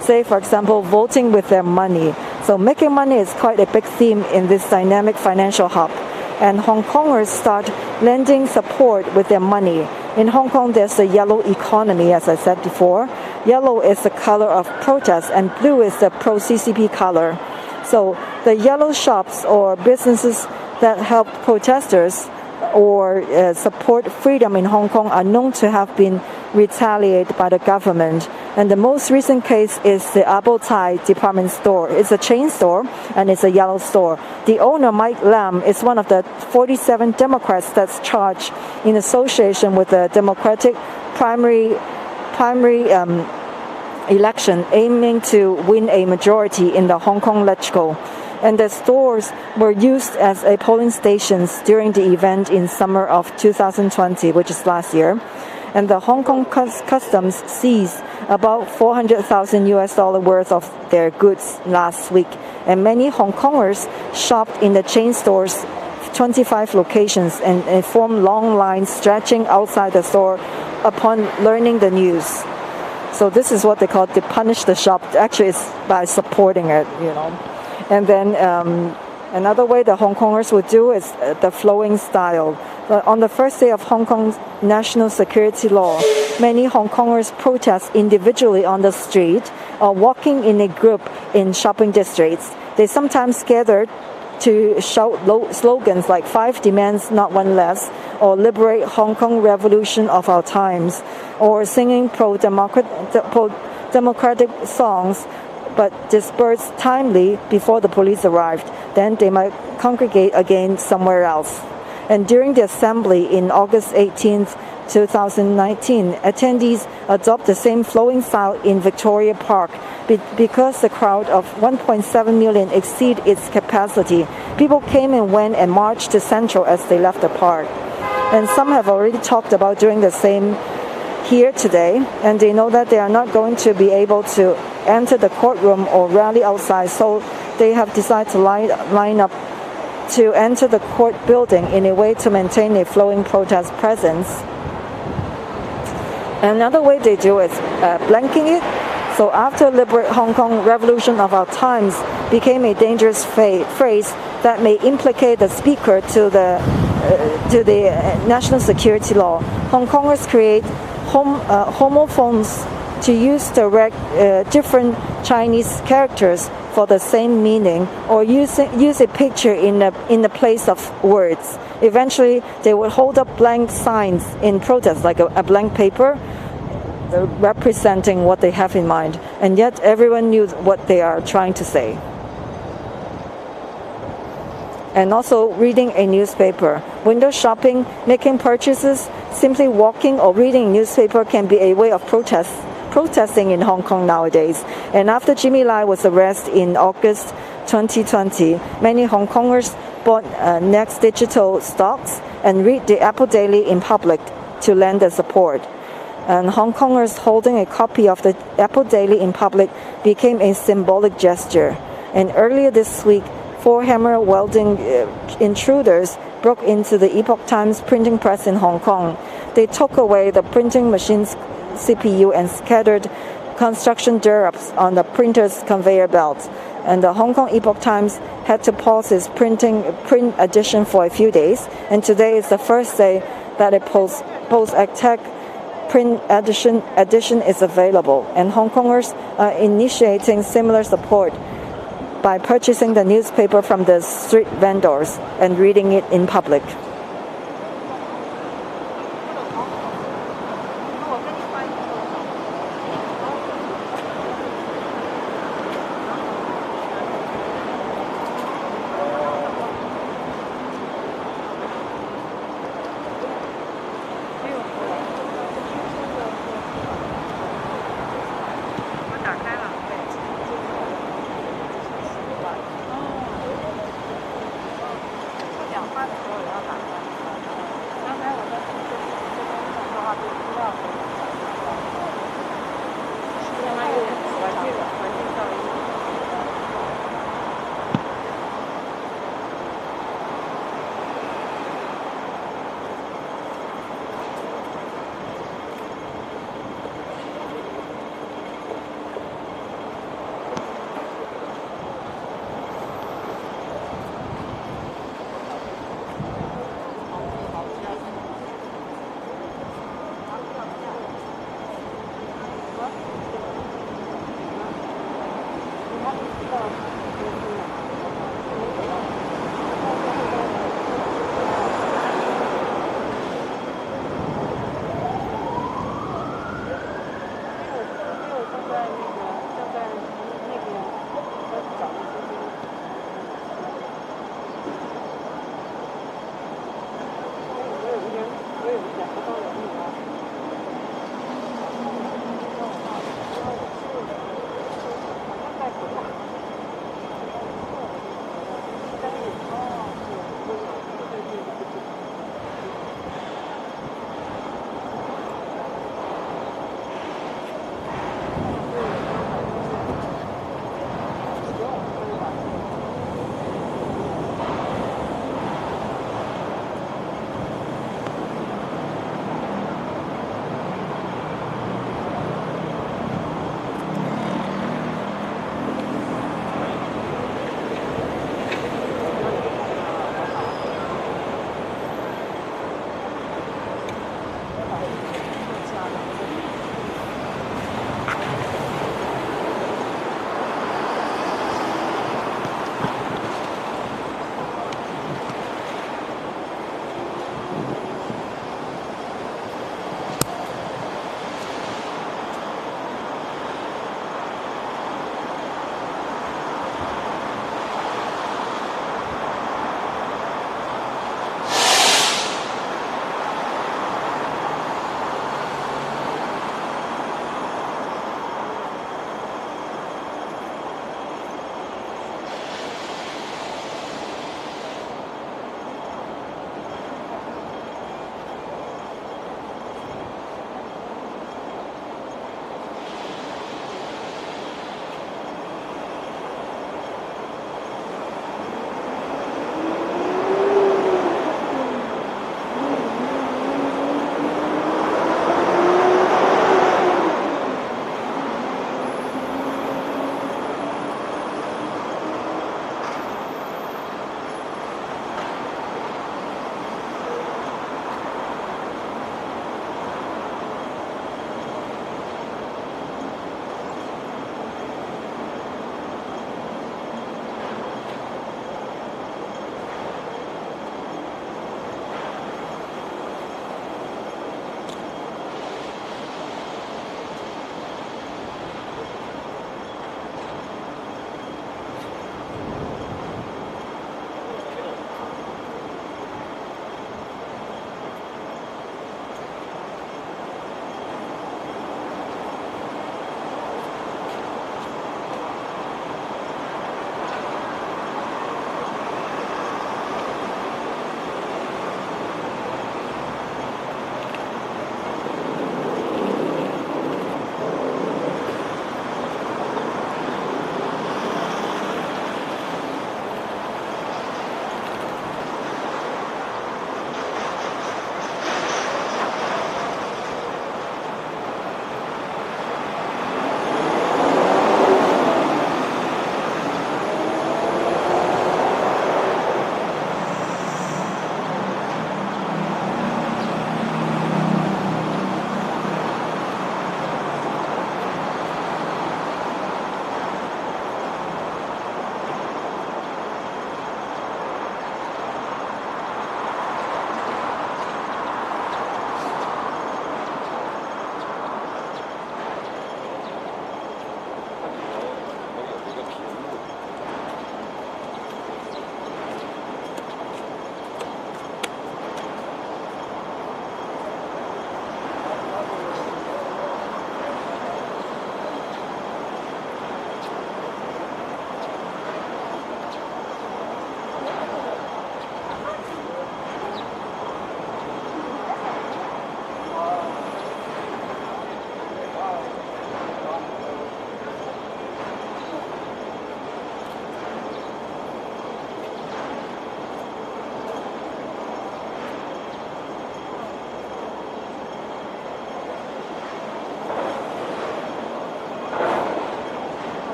Say, for example, voting with their money. So making money is quite a big theme in this dynamic financial hub. And Hong Kongers start lending support with their money. In Hong Kong, there's a yellow economy, as I said before. Yellow is the color of protest, and blue is the pro-CCP color. So the yellow shops or businesses that help protesters or support freedom in Hong Kong are known to have been retaliated by the government. And the most recent case is the Apple Thai department store. It's a chain store and it's a yellow store. The owner, Mike Lam, is one of the 47 Democrats that's charged in association with the Democratic primary election aiming to win a majority in the Hong Kong Legco. And the stores were used as a polling stations during the event in summer of 2020, which is last year. And the Hong Kong Customs seized about $400,000 worth of their goods last week. And many Hong Kongers shopped in the chain stores, 25 locations, and formed long lines stretching outside the store upon learning the news. So this is what they call to punish the shop. Actually, it's by supporting it, you know. And then another way the Hong Kongers would do is the flowing style. On the first day of Hong Kong's national security law, many Hong Kongers protest individually on the street or walking in a group in shopping districts. They sometimes gather to shout slogans like 5 demands, not one less, or liberate Hong Kong revolution of our times, or singing pro-democratic songs, but dispersed timely before the police arrived. Then they might congregate again somewhere else. And during the assembly in August 18th, 2019, attendees adopt the same flowing style in Victoria Park because the crowd of 1.7 million exceed its capacity. People came and went and marched to Central as they left the park. And some have already talked about doing the same here today, and they know that they are not going to be able to enter the courtroom or rally outside, so they have decided to line up to enter the court building in a way to maintain a flowing protest presence. Another way they do is blanking it. So after liberate Hong Kong revolution of our times became a dangerous phrase that may implicate the speaker to the national security law, Hong Kongers create homophones to use different Chinese characters for the same meaning, or use a picture in the place of words. Eventually, they would hold up blank signs in protest, like a blank paper, representing what they have in mind. And yet, everyone knew what they are trying to say. And also reading a newspaper. Window shopping, making purchases, simply walking or reading a newspaper can be a way of protesting in Hong Kong nowadays. And after Jimmy Lai was arrested in August 2020, many Hong Kongers bought Next Digital stocks and read the Apple Daily in public to lend their support. And Hong Kongers holding a copy of the Apple Daily in public became a symbolic gesture. And earlier this week, 4 hammer welding intruders broke into the Epoch Times printing press in Hong Kong. They took away the printing machine's CPU and scattered construction dirt on the printer's conveyor belt. And the Hong Kong Epoch Times had to pause its print edition for a few days. And today is the first day that a post-attack print edition is available. And Hong Kongers are initiating similar support by purchasing the newspaper from the street vendors and reading it in public.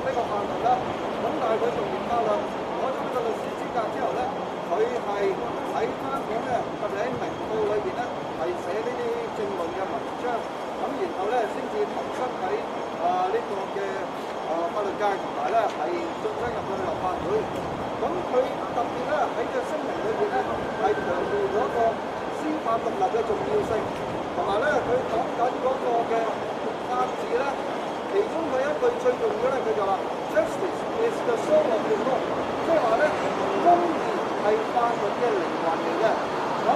呢個範圍啦。咁但係佢讀完法律，攞咗呢個律師資格之後咧，佢係喺香港咧，特別喺明報裏邊咧，係寫呢啲政論嘅文章。咁然後咧，先至投身喺呢個嘅法律界，同埋咧係晉身入去立法會。咁佢特別咧喺個聲明裏邊咧，係強調咗個司法獨立嘅重要性，同埋咧佢講緊嗰個嘅法治咧，其中佢一句最重要咧，佢就話 Justice is the soul of the law， 即係話咧公義係法律嘅靈魂嚟嘅。咁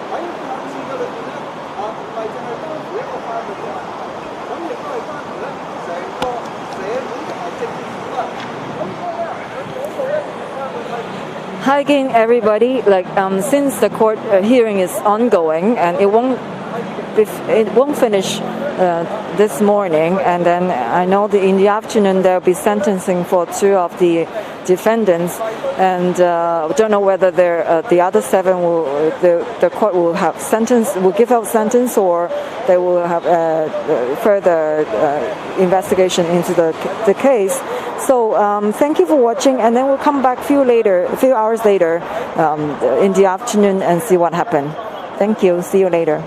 喺法治嘅裏邊咧，唔係淨係單乎一個法律嘅問題，咁亦都係單乎咧成個社會同埋政府啊。咁所以咧，佢講到咧法律係。Hi again, everybody. Since the court hearing is ongoing and it won't finish this morning, and then I know that in the afternoon there will be sentencing for 2 of the defendants, and don't know whether the other 7 the court will give out sentence, or they will have further investigation into the case. So thank you for watching, and then we'll come back a few hours later in the afternoon and see what happened. Thank you. See you later.